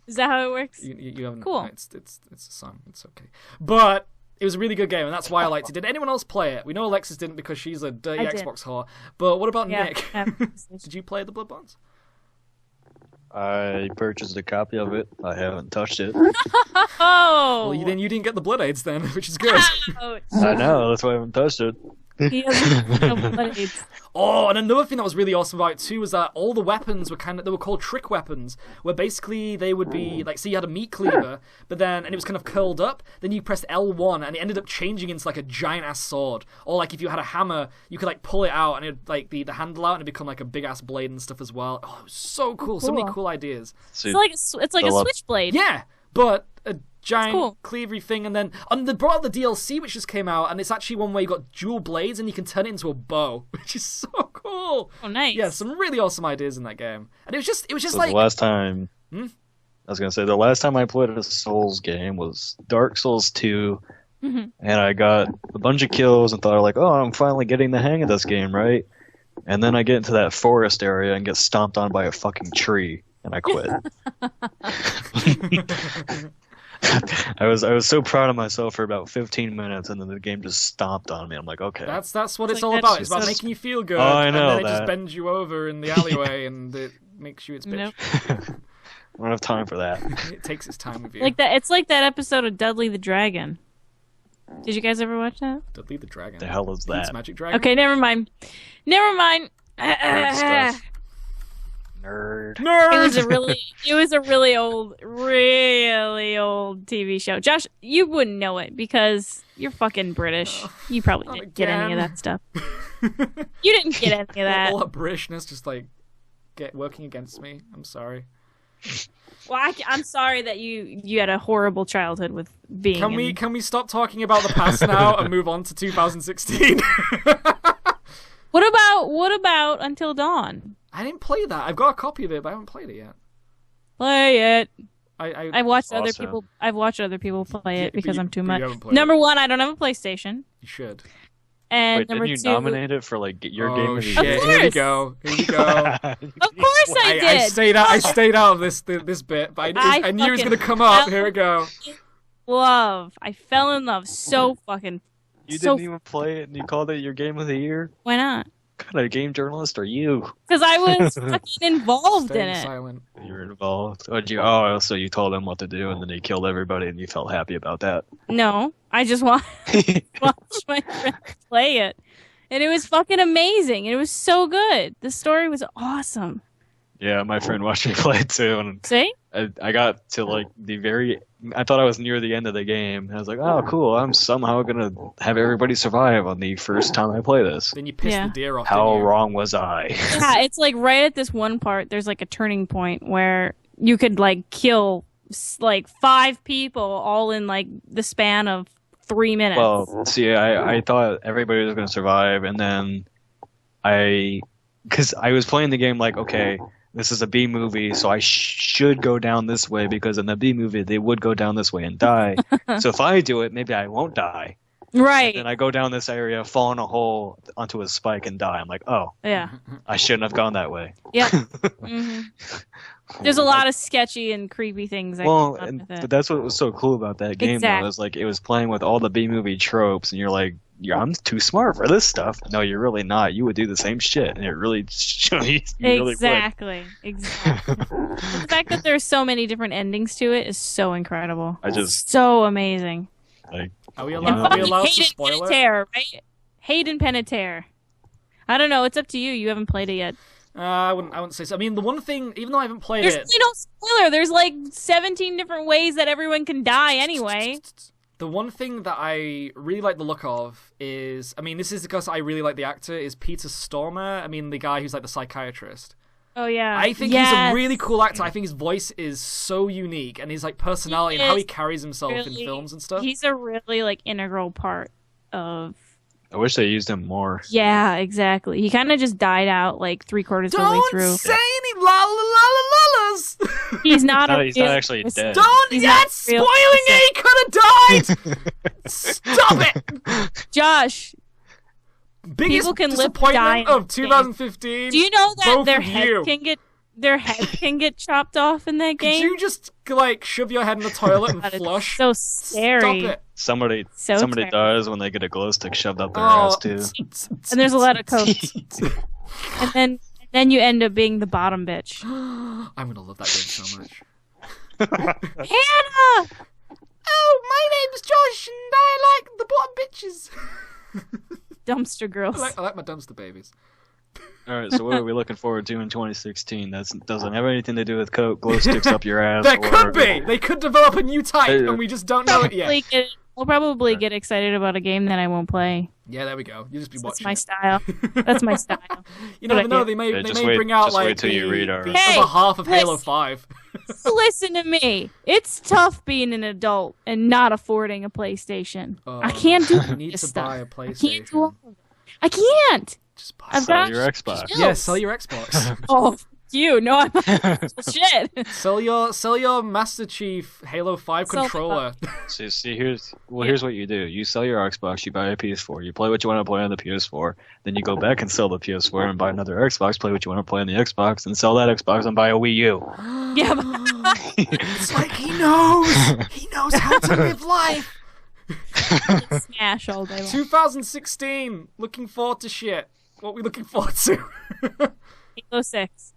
Is that how it works? You haven't. Cool. No, it's a song. It's okay. But it was a really good game, and that's why I liked it. Did anyone else play it? We know Alexis didn't, because she's a dirty Xbox whore. But what about Nick? Did you play the Bloodborns? I purchased a copy of it. I haven't touched it. Oh! Well, then you didn't get the blood aids then, which is good. Ouch. I know, that's why I haven't touched it. He has no blood aids. Oh, and another thing that was really awesome about it too was that all the weapons were they were called trick weapons, where basically they would be so you had a meat cleaver, and it was kind of curled up, then you pressed L1 and it ended up changing into a giant ass sword. Or if you had a hammer, you could pull it out and it'd the handle out and it'd become a big ass blade and stuff as well. Oh, it was so cool. So many cool ideas. See, It's like a switchblade. Yeah, but a giant cleavery thing, and then they brought out the DLC, which just came out, and it's actually one where you got dual blades and you can turn it into a bow, which is so cool. Oh, nice. Yeah, some really awesome ideas in that game, and it was just so the last time. I was gonna say the last time I played a Souls game was Dark Souls 2, and I got a bunch of kills and thought oh, I'm finally getting the hang of this game, right? And then I get into that forest area and get stomped on by a fucking tree, and I quit. I was so proud of myself for about 15 minutes, and then the game just stomped on me. I'm like, okay. That's what it's all about. It's about making you feel good. Oh, I know and then it just bends you over in the alleyway, and it makes you its bitch. Nope. I don't have time for that. It takes its time with you. It's like that episode of Dudley the Dragon. Did you guys ever watch that? Dudley the Dragon. The hell is that? Pete's Magic Dragon. Okay, never mind. Nerd. It was a really old TV show. Josh, you wouldn't know it because you're fucking British. You probably didn't get any of that stuff. You didn't get any of that. All that Britishness just like working against me. I'm sorry. Well, I'm sorry that you had a horrible childhood with being. Can we stop talking about the past now and move on to 2016? What about Until Dawn? I didn't play that. I've got a copy of it, but I haven't played it yet. Play it. I've watched Awesome. other people. I've watched other people play it because I'm too much. But you Number one, I don't have a PlayStation. You should. And Wait, number didn't two, you nominate it for like your game of the shit! year? Here we go. Here we go. Of course I did. I stayed out of this bit, but I knew it was gonna come up. Here we go. I fell in love so fucking. You didn't even play it, and you called it your game of the year. Why not? What kind of game journalist are you? Because I was fucking involved in it. Silent. You're involved. So you told him what to do, and then he killed everybody, and you felt happy about that. No, I just watched my friends play it, and it was fucking amazing. It was so good. The story was awesome. Yeah, my friend watched me play it too, and See? I got to like I thought I was near the end of the game. I was like, oh, cool, I'm somehow gonna have everybody survive on the first time I play this. Then you pissed the deer off. How wrong was I? Yeah, it's like right at this one part, there's like a turning point where you could like kill like 5 people all in like the span of 3 minutes. Well, see, I thought everybody was gonna survive, and then because I was playing the game like, okay, this is a B movie, so I should go down this way because in the B movie they would go down this way and die. So if I do it, maybe I won't die. Right. And I go down this area, fall in a hole onto a spike, and die. I'm like, oh, Yeah. I shouldn't have gone that way. Yeah. hmm There's a lot of sketchy and creepy things. But that's what was so cool about that game. Exactly. Though, is like it was playing with all the B movie tropes, and you're like, yeah, I'm too smart for this stuff. No, you're really not. You would do the same shit, and it really Exactly. The fact that there's so many different endings to it is so incredible. So amazing. Like, are we allowed to spoil it? Panettiere, right? Hayden Panettiere. I don't know. It's up to you. You haven't played it yet. I wouldn't say so. I mean, the one thing, even though I haven't played There's it, really no spoiler. There's like 17 different ways that everyone can die anyway. the one thing that I really like the look of is, I mean, this is because I really like the actor, is Peter Stormare. I mean, the guy who's like the psychiatrist. Oh, yeah. I think he's a really cool actor. I think his voice is so unique, and his like personality and how he carries himself in films and stuff. He's a really like integral part of. I wish they used him more. Yeah, exactly. He kind of just died out like 3/4 of the way through. Don't say any la la la la la's. He's not. He's not actually dead. That's spoiling it. He could have died. Stop it, Josh. Biggest People can disappointment of 2015. Do you know that their head can get chopped off in that game? Could you just like shove your head in the toilet and flush? So scary. Stop it. Somebody does when they get a glow stick shoved up their ass too. And there's a lot of coke. and then you end up being the bottom bitch. I'm gonna love that game so much. Hannah! Oh, my name's Josh, and I like the bottom bitches. Dumpster girls. I like my dumpster babies. All right, so what are we looking forward to in 2016? That doesn't have anything to do with coke, glow sticks up your ass. There could be. They could develop a new type, and we just don't know it yet. We'll probably get excited about a game that I won't play. Yeah, there we go. You just be watching. That's my style. That's my style. You never know. They may bring out like the other half of Halo 5. Listen to me. It's tough being an adult and not affording a PlayStation. I can't do You need to buy a PlayStation. I can't. Just buy sell your Xbox. Yeah, sell your Xbox. Oh, you. No, I'm shit. Sell your Master Chief Halo 5 controller. See, here's what you do. You sell your Xbox, you buy a PS4, you play what you want to play on the PS4, then you go back and sell the PS4 and buy another Xbox, play what you want to play on the Xbox, and sell that Xbox and buy a Wii U. Yeah, it's like he knows how to live life. Smash all day long. 2016. Looking forward to shit. What are we looking forward to? Halo 6.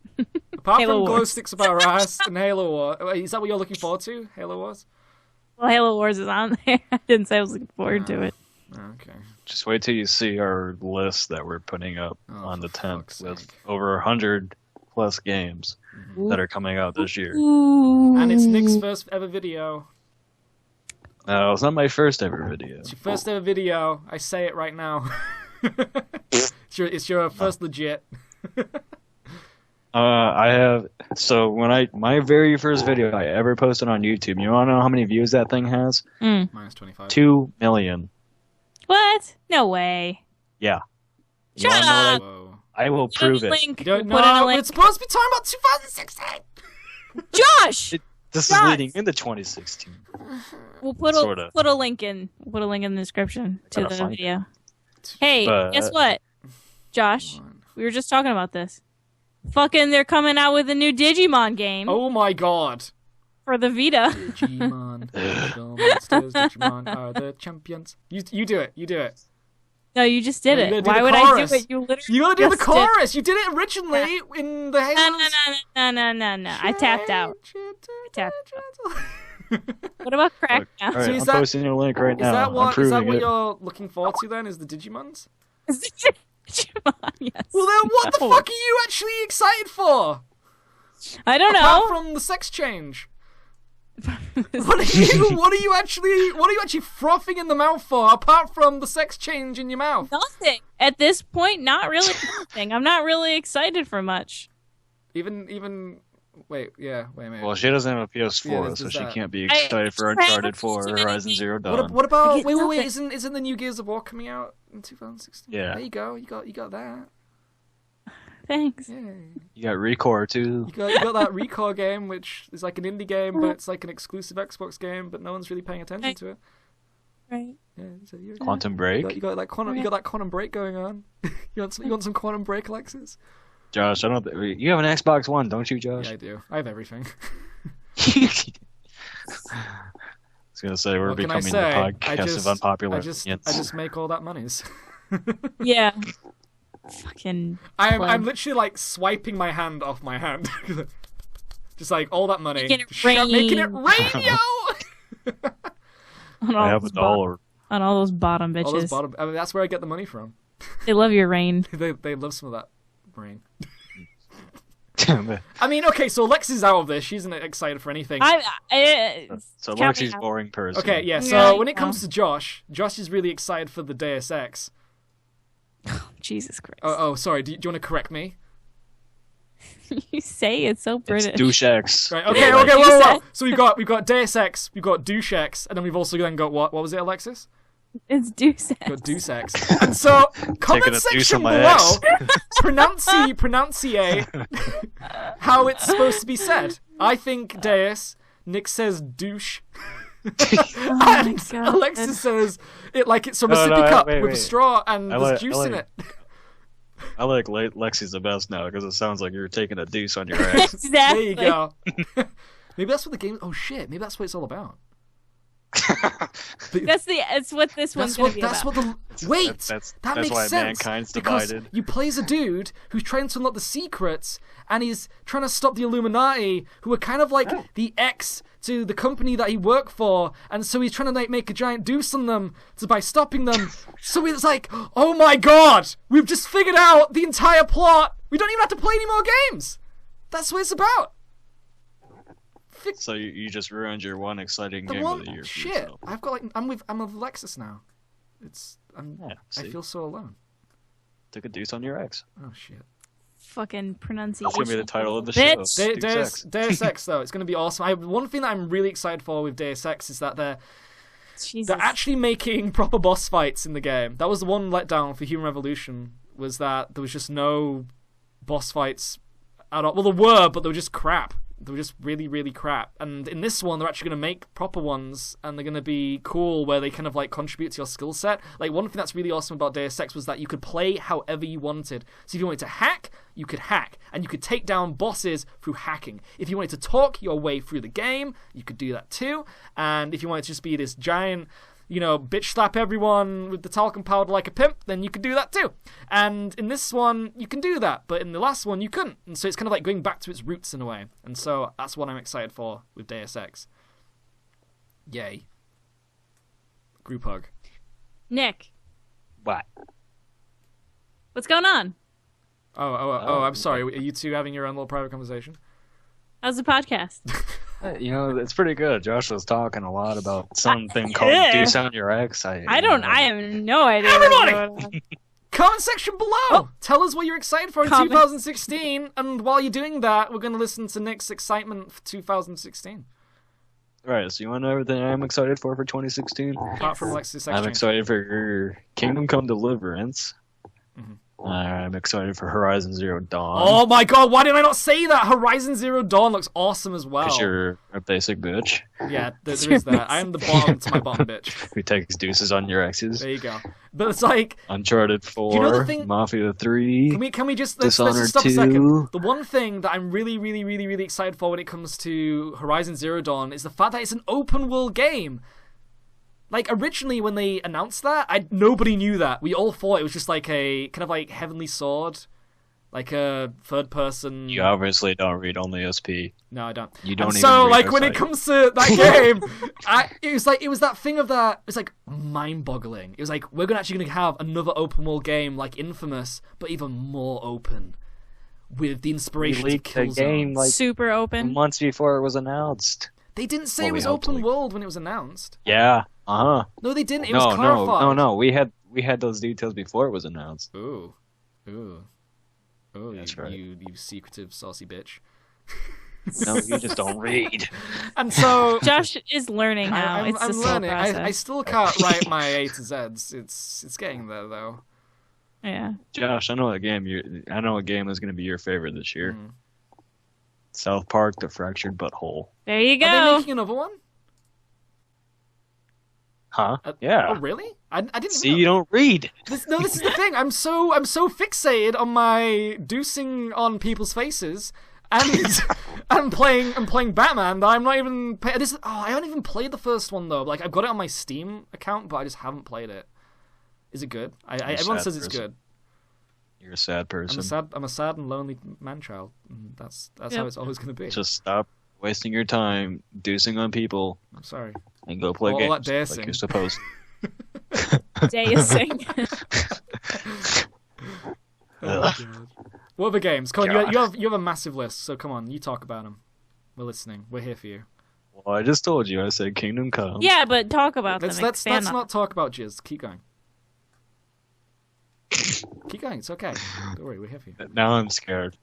Apart Halo from glow Wars. sticks up our ass and Halo War. Is that what you're looking forward to? Halo Wars? Well, Halo Wars is on there. I didn't say I was looking forward to it. Okay. Just wait till you see our list that we're putting up on the 10th with over 100 plus games that are coming out this year. Ooh. And it's Nick's first ever video. No, it's not my first ever video. It's your first ever video. I say it right now. It's your first legit. I have my very first video I ever posted on YouTube. You want to know how many views that thing has? Minus 25. 2 million. What? No way. Yeah. Shut up. I will prove it. Link. You don't We'll put in a know. link. It's supposed to be talking about 2016. Josh. This is leading into 2016. We'll put Sorta. a link in. We'll put a link in the description to Gotta the find video. Hey, guess what? Josh, we were just talking about this. Fucking, they're coming out with a new Digimon game Oh my god. for the Vita. Digimon, the monsters, Digimon are the champions. You do it. You do it. No, you just did No, it. you gotta do Why the would chorus. I do it? You literally You gotta do the just did it. chorus. You did it originally in the Halos. No. I tapped out. What about Crack now? All right, So is I'm that- posting your link right Is now. that I'm what proving it. you're looking forward to then? Is the Digimons? Digimon, yes. Well then, what the No. fuck are you actually excited for? I don't Apart know. from the sex change. What are you actually frothing in the mouth for? Apart from the sex change in your mouth. Nothing. At this point, not really nothing. I'm not really excited for much. Even wait. Well, she doesn't have a PS4, Yeah, so there's she that. can't be excited for Uncharted 4 or Horizon Zero Dawn. What about get wait? nothing. Isn't the new Gears of War coming out in 2016? Yeah. There you go. You got that. Thanks. Yeah. You got Recore too. You got that Recore game, which is like an indie game, but it's like an exclusive Xbox game, but no one's really paying attention to it. Right. Yeah, so Quantum Break. you got that Quantum Break going on. you want some Quantum Break, Alexis? Josh, you have an Xbox One, don't you, Josh? Yeah, I do. I have everything. I was gonna say we're What can I becoming say? the podcast of unpopular. I just make all that monies. Yeah. Fucking. I'm literally like swiping my hand off my hand, just like all that money, Making it Just rain. making it rain, yo. On I all have those $1. on all those bottom All those bitches. bottom. I mean, that's where I get the money from. They love your rain. they love some of that rain. Damn it. I mean, okay, so Lexi's out of this. She isn't excited for anything. So count Lexi's me out. boring person. Okay, yeah. So Yeah, when it yeah. comes to Josh is really excited for the Deus Ex. Jesus Christ. Oh, sorry. Do you want to correct me? You say it's so It's British. Douche X. Right. Okay. Yeah, Okay. You Whoa. said- So we've got Deus Ex, we've got Douche X, and then we've also then got what? What was it, Alexis? It's Deuce. We've got Deuce X. And so comment Taking a deuce section on my below. ex. Pronunciate how it's supposed to be said. I think Deus. Nick says douche. And God. Alexis says it like it's from a No, sippy no, cup wait, with a wait. straw and I there's like- juice I in like- it. I like Lexi's the best now because it sounds like you're taking a deuce on your ex. Exactly. There you go. Maybe that's what the game. Oh shit! Maybe that's what it's all about. It's what this one's gonna be about. Wait, that's that why makes sense. mankind's Because divided. you play as a dude who's trying to unlock the secrets, and he's trying to stop the Illuminati, who are kind of like the ex to the company that he worked for, and so he's trying to like make a giant deuce on them by stopping them. So it's like, oh my god, we've just figured out the entire plot. We don't even have to play any more games. That's what it's about. So you just ruined your one exciting The game one of the year. for shit. yourself. I've got like I'm with Alexis now. I See? feel so alone. Took a deuce on your ex. Oh shit. Fucking pronunciation. That's gonna be the title of the Bitch. show. Deuce Ex. Deus Ex though, it's gonna be awesome. One thing that I'm really excited for with Deus Ex is that Jesus. they're actually making proper boss fights in the game. That was the one letdown for Human Revolution, was that there was just no boss fights at all. Well, there were, but they were just crap. They were just really, really crap. And in this one, they're actually going to make proper ones, and they're going to be cool, where they kind of like contribute to your skill set. Like, one thing that's really awesome about Deus Ex was that you could play however you wanted. So if you wanted to hack, you could hack, and you could take down bosses through hacking. If you wanted to talk your way through the game, you could do that too. And if you wanted to just be this giant, bitch slap everyone with the talcum powder like a pimp, then you could do that too. And in this one, you can do that, but in the last one, you couldn't. And so it's kind of like going back to its roots in a way. And so that's what I'm excited for with Deus Ex. Yay. Group hug. Nick, What? what's going on? Oh, I'm sorry. Are you two having your own little private conversation? How's the podcast? It's pretty good. Josh was talking a lot about something called Yeah. deuce on your ex. I have no idea. Everybody! what's going on. comment section below. Tell us what you're excited for in 2016, and while you're doing that, we're going to listen to Nick's excitement for 2016. Right, so you want to know everything I'm excited for 2016? Apart from Alexis I'm excited for Kingdom Come Deliverance. I'm excited for Horizon Zero Dawn. Oh my god, why did I not say that? Horizon Zero Dawn looks awesome as well. Because you're a basic bitch. Yeah, there is that. I am the bottom to my bottom bitch. Who takes deuces on your exes. There you go. But it's like... Uncharted 4, you know the thing, Mafia 3, can we just... Let's Dishonored just stop 2. a second. The one thing that I'm really, really, really, really excited for when it comes to Horizon Zero Dawn is the fact that it's an open world game. Like, originally, when they announced that, nobody knew that. We all thought it was just like a kind of like Heavenly Sword, like a third person. You obviously don't read only SP. No, I don't. You don't and even so, read like, when site. it comes to that game, it was that thing of that. It's like mind-boggling. It was like we're actually gonna have another open world game like Infamous, but even more open, with the inspiration of Killzone. Like super open. months before it was announced. They didn't say it was open world when it was announced. Yeah. No, they didn't. It was clarified. No. We had those details before it was announced. Ooh. That's right. You secretive, saucy bitch. No, you just don't read. And so Josh is learning now. I'm It's a slow learning. process. I still can't write my A to Zs. It's getting there though. Yeah. Josh, I know what game is going to be your favorite this year. South Park: The Fractured Butthole. There you Are they go. making another one? Huh? Yeah. Oh, really? I didn't See, know. you don't read. This is the thing. I'm so fixated on my deucing on people's faces and I'm playing Batman that I'm not even I haven't even played the first one though. Like I've got it on my Steam account, but I just haven't played it. Is it good? Everyone says it's good. You're a sad person. I'm a sad and lonely man-child. That's how it's always going to be. Just stop wasting your time deucing on people. I'm sorry. And go play All that games dacing. like you're supposed to. Dacing. Oh, God. What other games? Come on, you have a massive list, so come on, you talk about them. We're listening. We're here for you. Well, I just told you. I said Kingdom Come. Yeah, but talk about them. Let's not talk about jizz. Keep going. Keep going. It's okay. Don't worry. We're here for you. Now I'm scared.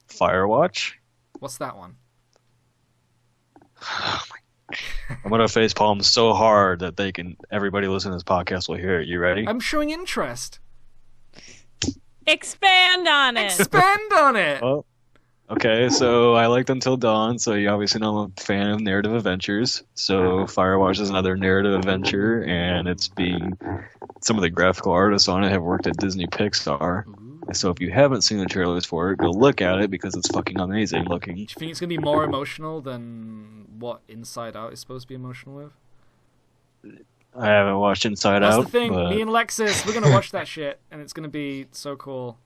Firewatch. What's that one? I'm gonna face palm so hard that everybody listening to this podcast will hear it. You ready? I'm showing interest. Expand on it. Expand on it. Oh, okay, so I liked Until Dawn, so you obviously know I'm a fan of narrative adventures. So Firewatch is another narrative adventure, and some of the graphical artists on it have worked at Disney Pixar. So if you haven't seen the trailers for it, go look at it because it's fucking amazing looking. Do you think it's going to be more emotional than what Inside Out is supposed to be emotional with? I haven't watched Inside Out. That's the thing. But... Me and Alexis, we're going to watch that shit, and it's going to be so cool.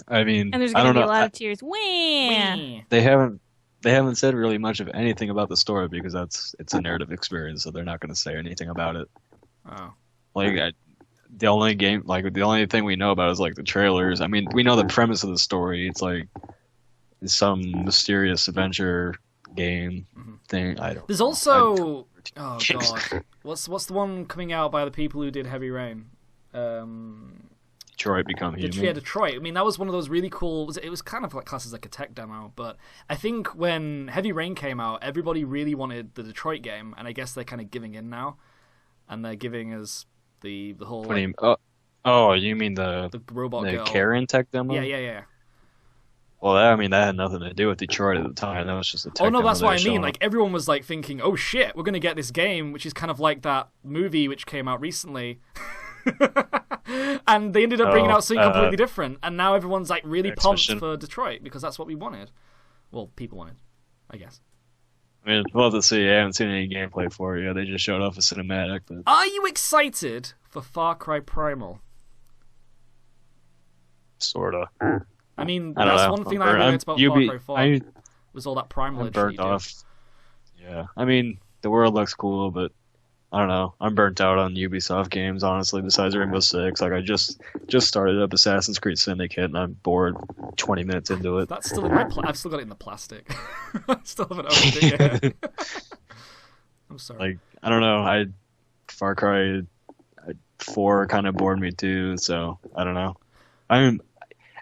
I mean, And there's I going don't to be know. a lot of tears. Wah. They haven't said really much of anything about the story because it's a narrative experience, so they're not going to say anything about it. Oh. The only thing we know about is like the trailers. I mean, we know the premise of the story. It's like some mysterious adventure game thing. I don't. There's also oh god, what's the one coming out by the people who did Heavy Rain? Detroit Become Human. Yeah, Detroit. I mean, that was one of those really cool. It was kind of like classed as like a tech demo, but I think when Heavy Rain came out, everybody really wanted the Detroit game, and I guess they're kind of giving in now, and they're giving us the whole. What do you mean? Oh, you mean the robot girl. Karen tech demo? Yeah. Well, that had nothing to do with Detroit at the time. That was just a tech Oh no, demo that's what I mean. showing Like everyone was like thinking, "Oh shit, we're gonna get this game," which is kind of like that movie which came out recently. And they ended up bringing out something completely different, and now everyone's like really pumped for Detroit because that's what we wanted. Well, people wanted, I guess. I mean, we'll have to see. I haven't seen any gameplay for it yet. They just showed off a cinematic. But... Are you excited for Far Cry Primal? Sorta. I mean, I don't that's know. one thing that I liked about Far Cry 4 was all that primal I'm burnt shit you did. off. Yeah, I mean, the world looks cool, but I don't know. I'm burnt out on Ubisoft games, honestly. Besides Rainbow Six, like I just started up Assassin's Creed Syndicate, and I'm bored 20 minutes into it. That's still in my. I've still got it in the plastic. I still haven't opened it yet. I'm sorry. Like I don't know. Far Cry 4 kind of bored me too. So I don't know. I'm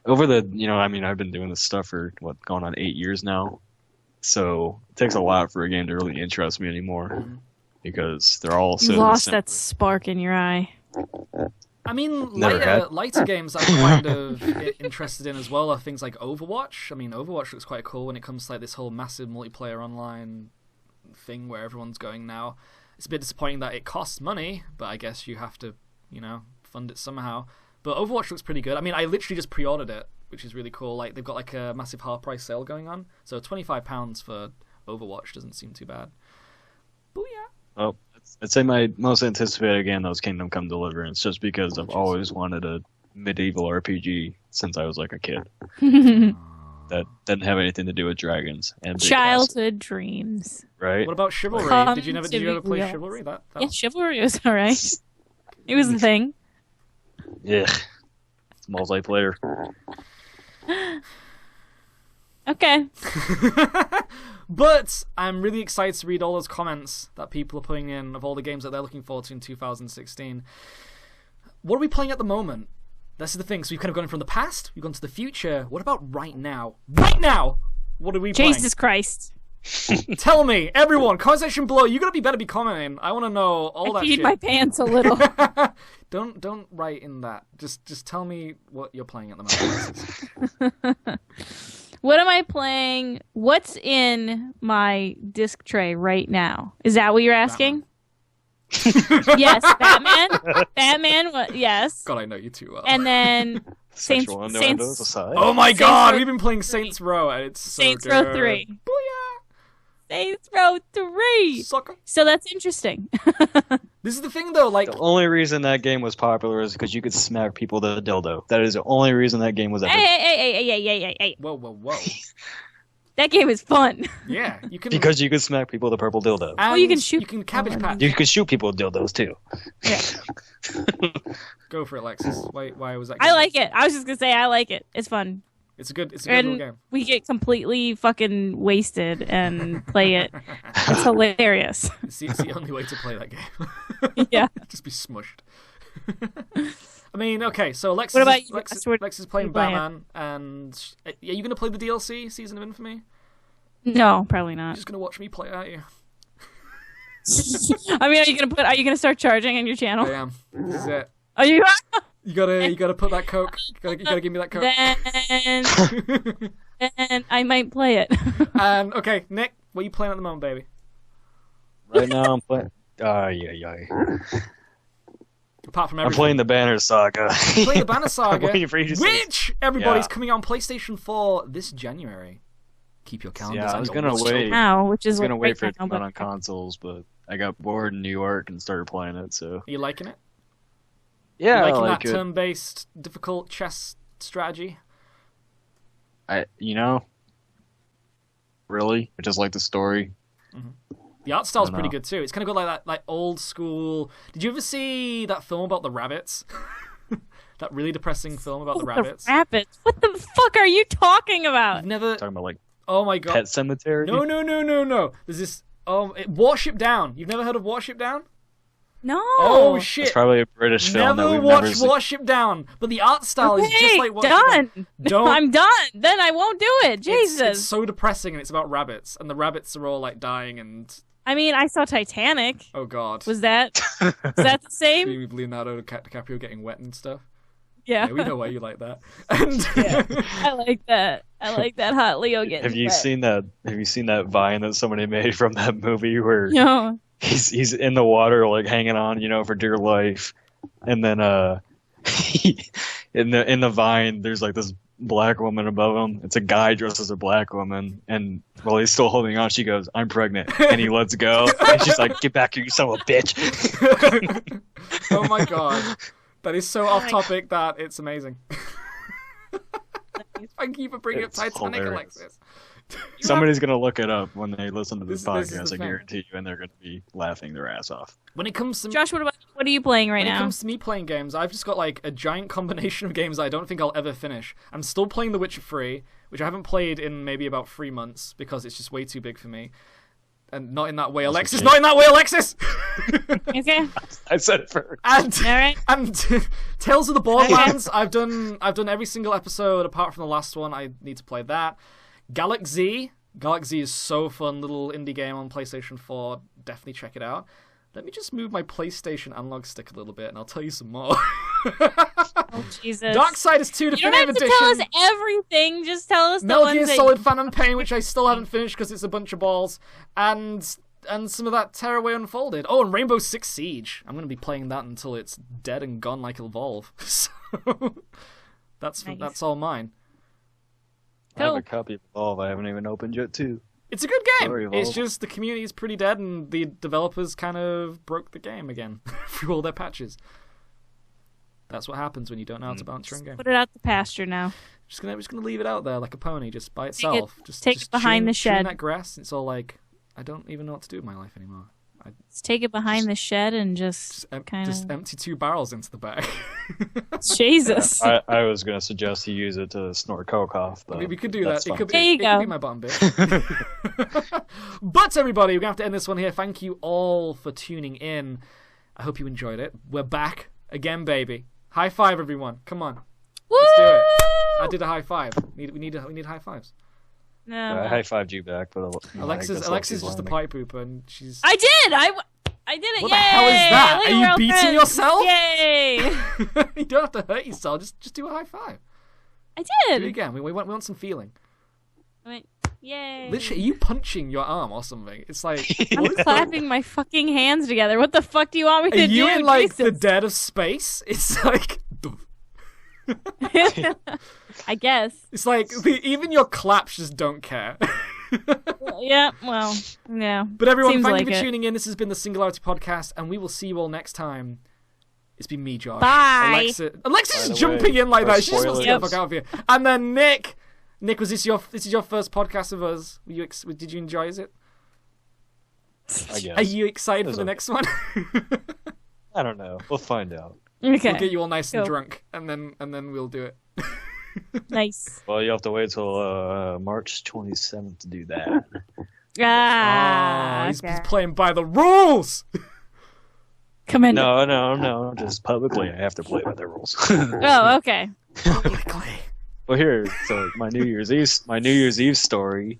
over the I've been doing this stuff for going on 8 years now. So it takes a lot for a game to really interest me anymore because they're all so. You lost that spark in your eye. I mean, lighter games I'm kind of interested in as well are things like Overwatch. I mean, Overwatch looks quite cool when it comes to like this whole massive multiplayer online thing where everyone's going now. It's a bit disappointing that it costs money, but I guess you have to, fund it somehow. But Overwatch looks pretty good. I mean, I literally just pre-ordered it, which is really cool. Like, they've got like a massive half price sale going on, so £25 for Overwatch doesn't seem too bad. Booyah! Oh, I'd say my most anticipated game though is Kingdom Come Deliverance, just because I've always wanted a medieval RPG since I was like a kid. That didn't have anything to do with dragons and childhood dreams. Right? What about Chivalry? Did you ever play Chivalry? Yeah, Chivalry was alright. It was a thing. Yeah. It's multiplayer. Okay. But I'm really excited to read all those comments that people are putting in of all the games that they're looking forward to in 2016. What are we playing at the moment? This is the thing. So we've kind of gone from the past, we've gone to the future. What about right now? Right now! What are we playing? Jesus Christ. Tell me, everyone, comment section below. You gotta better be commenting. I want to know all that shit. I peed my pants a little. Don't write in that. Just tell me what you're playing at the moment. What am I playing? What's in my disc tray right now? Is that what you're asking? Yes, Batman. Batman, yes. God, I know you too well. And then Saints. Oh my God, we've been playing Saints Row, and it's so Saints good. Row 3. Booyah! Saints Row 3. Sucker. So that's interesting. This is the thing, though. Like, the only reason that game was popular is because you could smack people with a dildo. That is the only reason that game was ever. Hey. Whoa. That game is fun. Yeah, you can. Because you can smack people with a purple dildo. And you can shoot. You can cabbage patch. You can shoot people with dildos too. Yeah. Go for it, Alexis. Why was that? I like it. I was just gonna say I like it. It's fun. It's a good little game. We get completely fucking wasted and play it. It's hilarious. It's the only way to play that game. Yeah. Just be smushed. I mean, okay, so Alexis, what about you? Alexis is playing Batman, and are you going to play the DLC, Season of Infamy? No, probably You're not. just going to watch me play it, aren't you? I mean, are you gonna start charging on your channel? I am. This is it. Are you? You gotta put that Coke. You gotta give me that Coke. Then I might play it. Okay, Nick, what are you playing at the moment, baby? Right now I'm playing. Apart from I'm playing the Banner Saga. Playing the Banner Saga, which everybody's coming out on PlayStation 4 this January. Keep your calendars. Yeah, I was gonna wait. Which is gonna wait for it to come out on consoles, but I got bored in New York and started playing it. So. Are you liking it? Yeah, liking I like that turn-based, difficult chess strategy? Really, I just like the story. Mm-hmm. The art style's pretty good too. It's kind of got like that, like old school. Did you ever see that film about the rabbits? That really depressing film about the rabbits. The rabbits. What the fuck are you talking about? You've never talking about like. Oh my God. Pet Cemetery. No. There's this. Warship Down. You've never heard of Warship Down? No. Oh shit! It's probably a British film. Never watched Warship Down, but the art style is just like Warship Down. Don't. I'm done. Then I won't do it. Jesus. It's so depressing, and it's about rabbits, and the rabbits are all like dying, and. I mean, I saw Titanic. Oh God. Was that the same? With Leonardo DiCaprio getting wet and stuff. Yeah. We know why you like that. And yeah, I like that. I like that hot Leo getting Have you wet. seen that? Have you seen that Vine that somebody made from that movie where No. he's in the water like hanging on, for dear life, and then in the Vine there's like this black woman above him. It's a guy dressed as a black woman, and while he's still holding on, she goes, "I'm pregnant," and he lets go, and she's like, "Get back here, you son of a bitch!" Oh my God. That is so off topic that it's amazing. Thank you for bringing up Titanic, hilarious. Alexis. Somebody's gonna look it up when they listen to this podcast. is the I thing. guarantee you, and they're gonna be laughing their ass off. When it comes to Josh, what are you playing right When now? it comes to me playing games, I've just got like a giant combination of games I don't think I'll ever finish. I'm still playing The Witcher 3, which I haven't played in maybe about 3 months because it's just way too big for me. And not in that way, Alexis. Not in that way, Alexis. Okay. I said it first. And All right. and Tales of the Borderlands. I've done every single episode apart from the last one. I need to play that. Galaxy is so fun. Little indie game on PlayStation 4. Definitely check it out. Let me just move my PlayStation analog stick a little bit, and I'll tell you some more. Oh, Jesus. Darksiders 2 You Definitive don't have to Edition. tell us everything. Just tell us the Metal ones Gear that... Solid Phantom Pain, which I still haven't finished because it's a bunch of balls, and some of that Tearaway Unfolded. Oh, and Rainbow Six Siege. I'm going to be playing that until it's dead and gone like Evolve. So that's all mine. I have a copy of Evolve I haven't even opened yet, too. It's a good game. Sorry, It's just the community is pretty dead, and the developers kind of broke the game again through all their patches. That's what happens when you don't know how to balance your own game. Put it out the pasture now. Just gonna leave it out there like a pony, just by itself. Take it behind the shed. Chewing that grass. It's all like, I don't even know what to do with my life anymore. Let's take it behind the shed and just empty 2 barrels into the bag. Jesus. I was going to suggest you use it to snort coke off. But I mean, we could do that. There you go. It could be my bottom bitch. But everybody, we're going to have to end this one here. Thank you all for tuning in. I hope you enjoyed it. We're back again, baby. High five, everyone. Come on. Woo! Let's do it. I did a high five. We need high fives. No. I high-fived you back, but Alexis is just a pipe pooper, and she's... I did! I did it! What Yay! the hell is that? Look, Are we're you all beating friends. yourself? Yay! You don't have to hurt yourself. Just do a high five. I Do it did! again. We want some feeling. I went, yay! Literally, are you punching your arm or something? It's like... I'm clapping my fucking hands together. What the fuck do you want me to Are do? you in, like, the Jesus. dead of space? It's like... I guess. It's like, even your claps just don't care. Yeah, well, yeah. But everyone, Seems thank like you for it. tuning in. This has been the Singularity Podcast, and we will see you all next time. It's been me, Josh. Bye. Alexis is By the jumping way, in like no that. She just wants to get the spoilers. fuck out of here. And then Nick, was this is your first podcast of us? Did you enjoy it? I guess. Are you excited for the Okay. next one? I don't know. We'll find out. Okay. We'll get you all nice and Cool. drunk, and then we'll do it. Nice. Well, you have to wait till March 27th to do that. Ah, He's okay. playing by the rules. Come in. No. Just publicly, I have to play by the rules. Oh, okay. Publicly. Well, here, so my New Year's Eve story.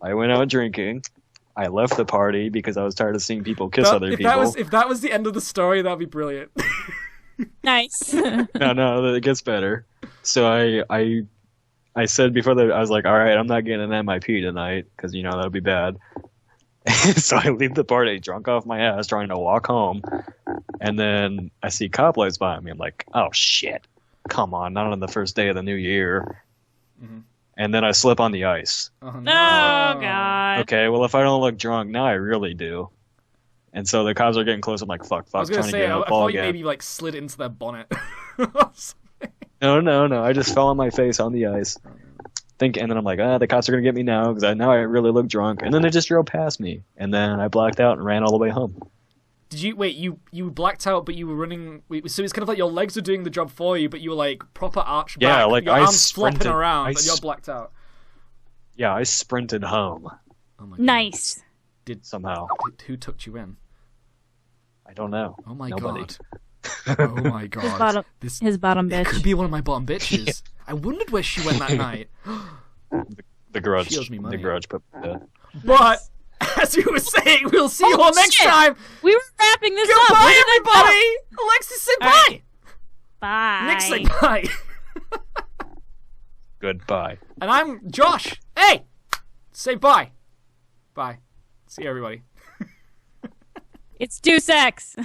I went out drinking. I left the party because I was tired of seeing people kiss other people. If that was the end of the story, that'd be brilliant. Nice. No, it gets better. So I said before that, I was like, all right, I'm not getting an MIP tonight because that'll be bad. So I leave the party drunk off my ass, trying to walk home, and then I see cop lights behind me. I'm like, oh shit, come on, not on the first day of the new year. Mm-hmm. And then I slip on the ice. Oh, Oh, God. Okay, well if I don't look drunk now, I really do. And so the cops are getting close. I'm like, fuck, I was trying gonna to say, get I a ball thought you again. maybe like slid into their bonnet. No. I just fell on my face on the ice. And then I'm like, the cops are gonna get me now because now I really look drunk. And then they just drove past me, and then I blacked out and ran all the way home. Did you wait? You blacked out, but you were running. So it's kind of like your legs were doing the job for you, but you were like proper arched back. Yeah, like your I arms flopping sprinted- around, I but you're blacked out. Yeah, I sprinted home Oh my Nice. somehow. Who tucked you in? I don't know. Oh my Nobody. god. Oh my god. His bottom It bitch. could be one of my bottom bitches. I wondered where she went that night. The grudge. She owes me money. The grudge put me to bed. But as we were saying, we'll see you Oh, all next shit. time. We were wrapping this up. Goodbye, Where did it go? everybody. Alexis, say All right. bye. Bye. Nick, say bye. Goodbye. And I'm Josh. Hey, say bye. Bye. See you, everybody. It's Deuce X.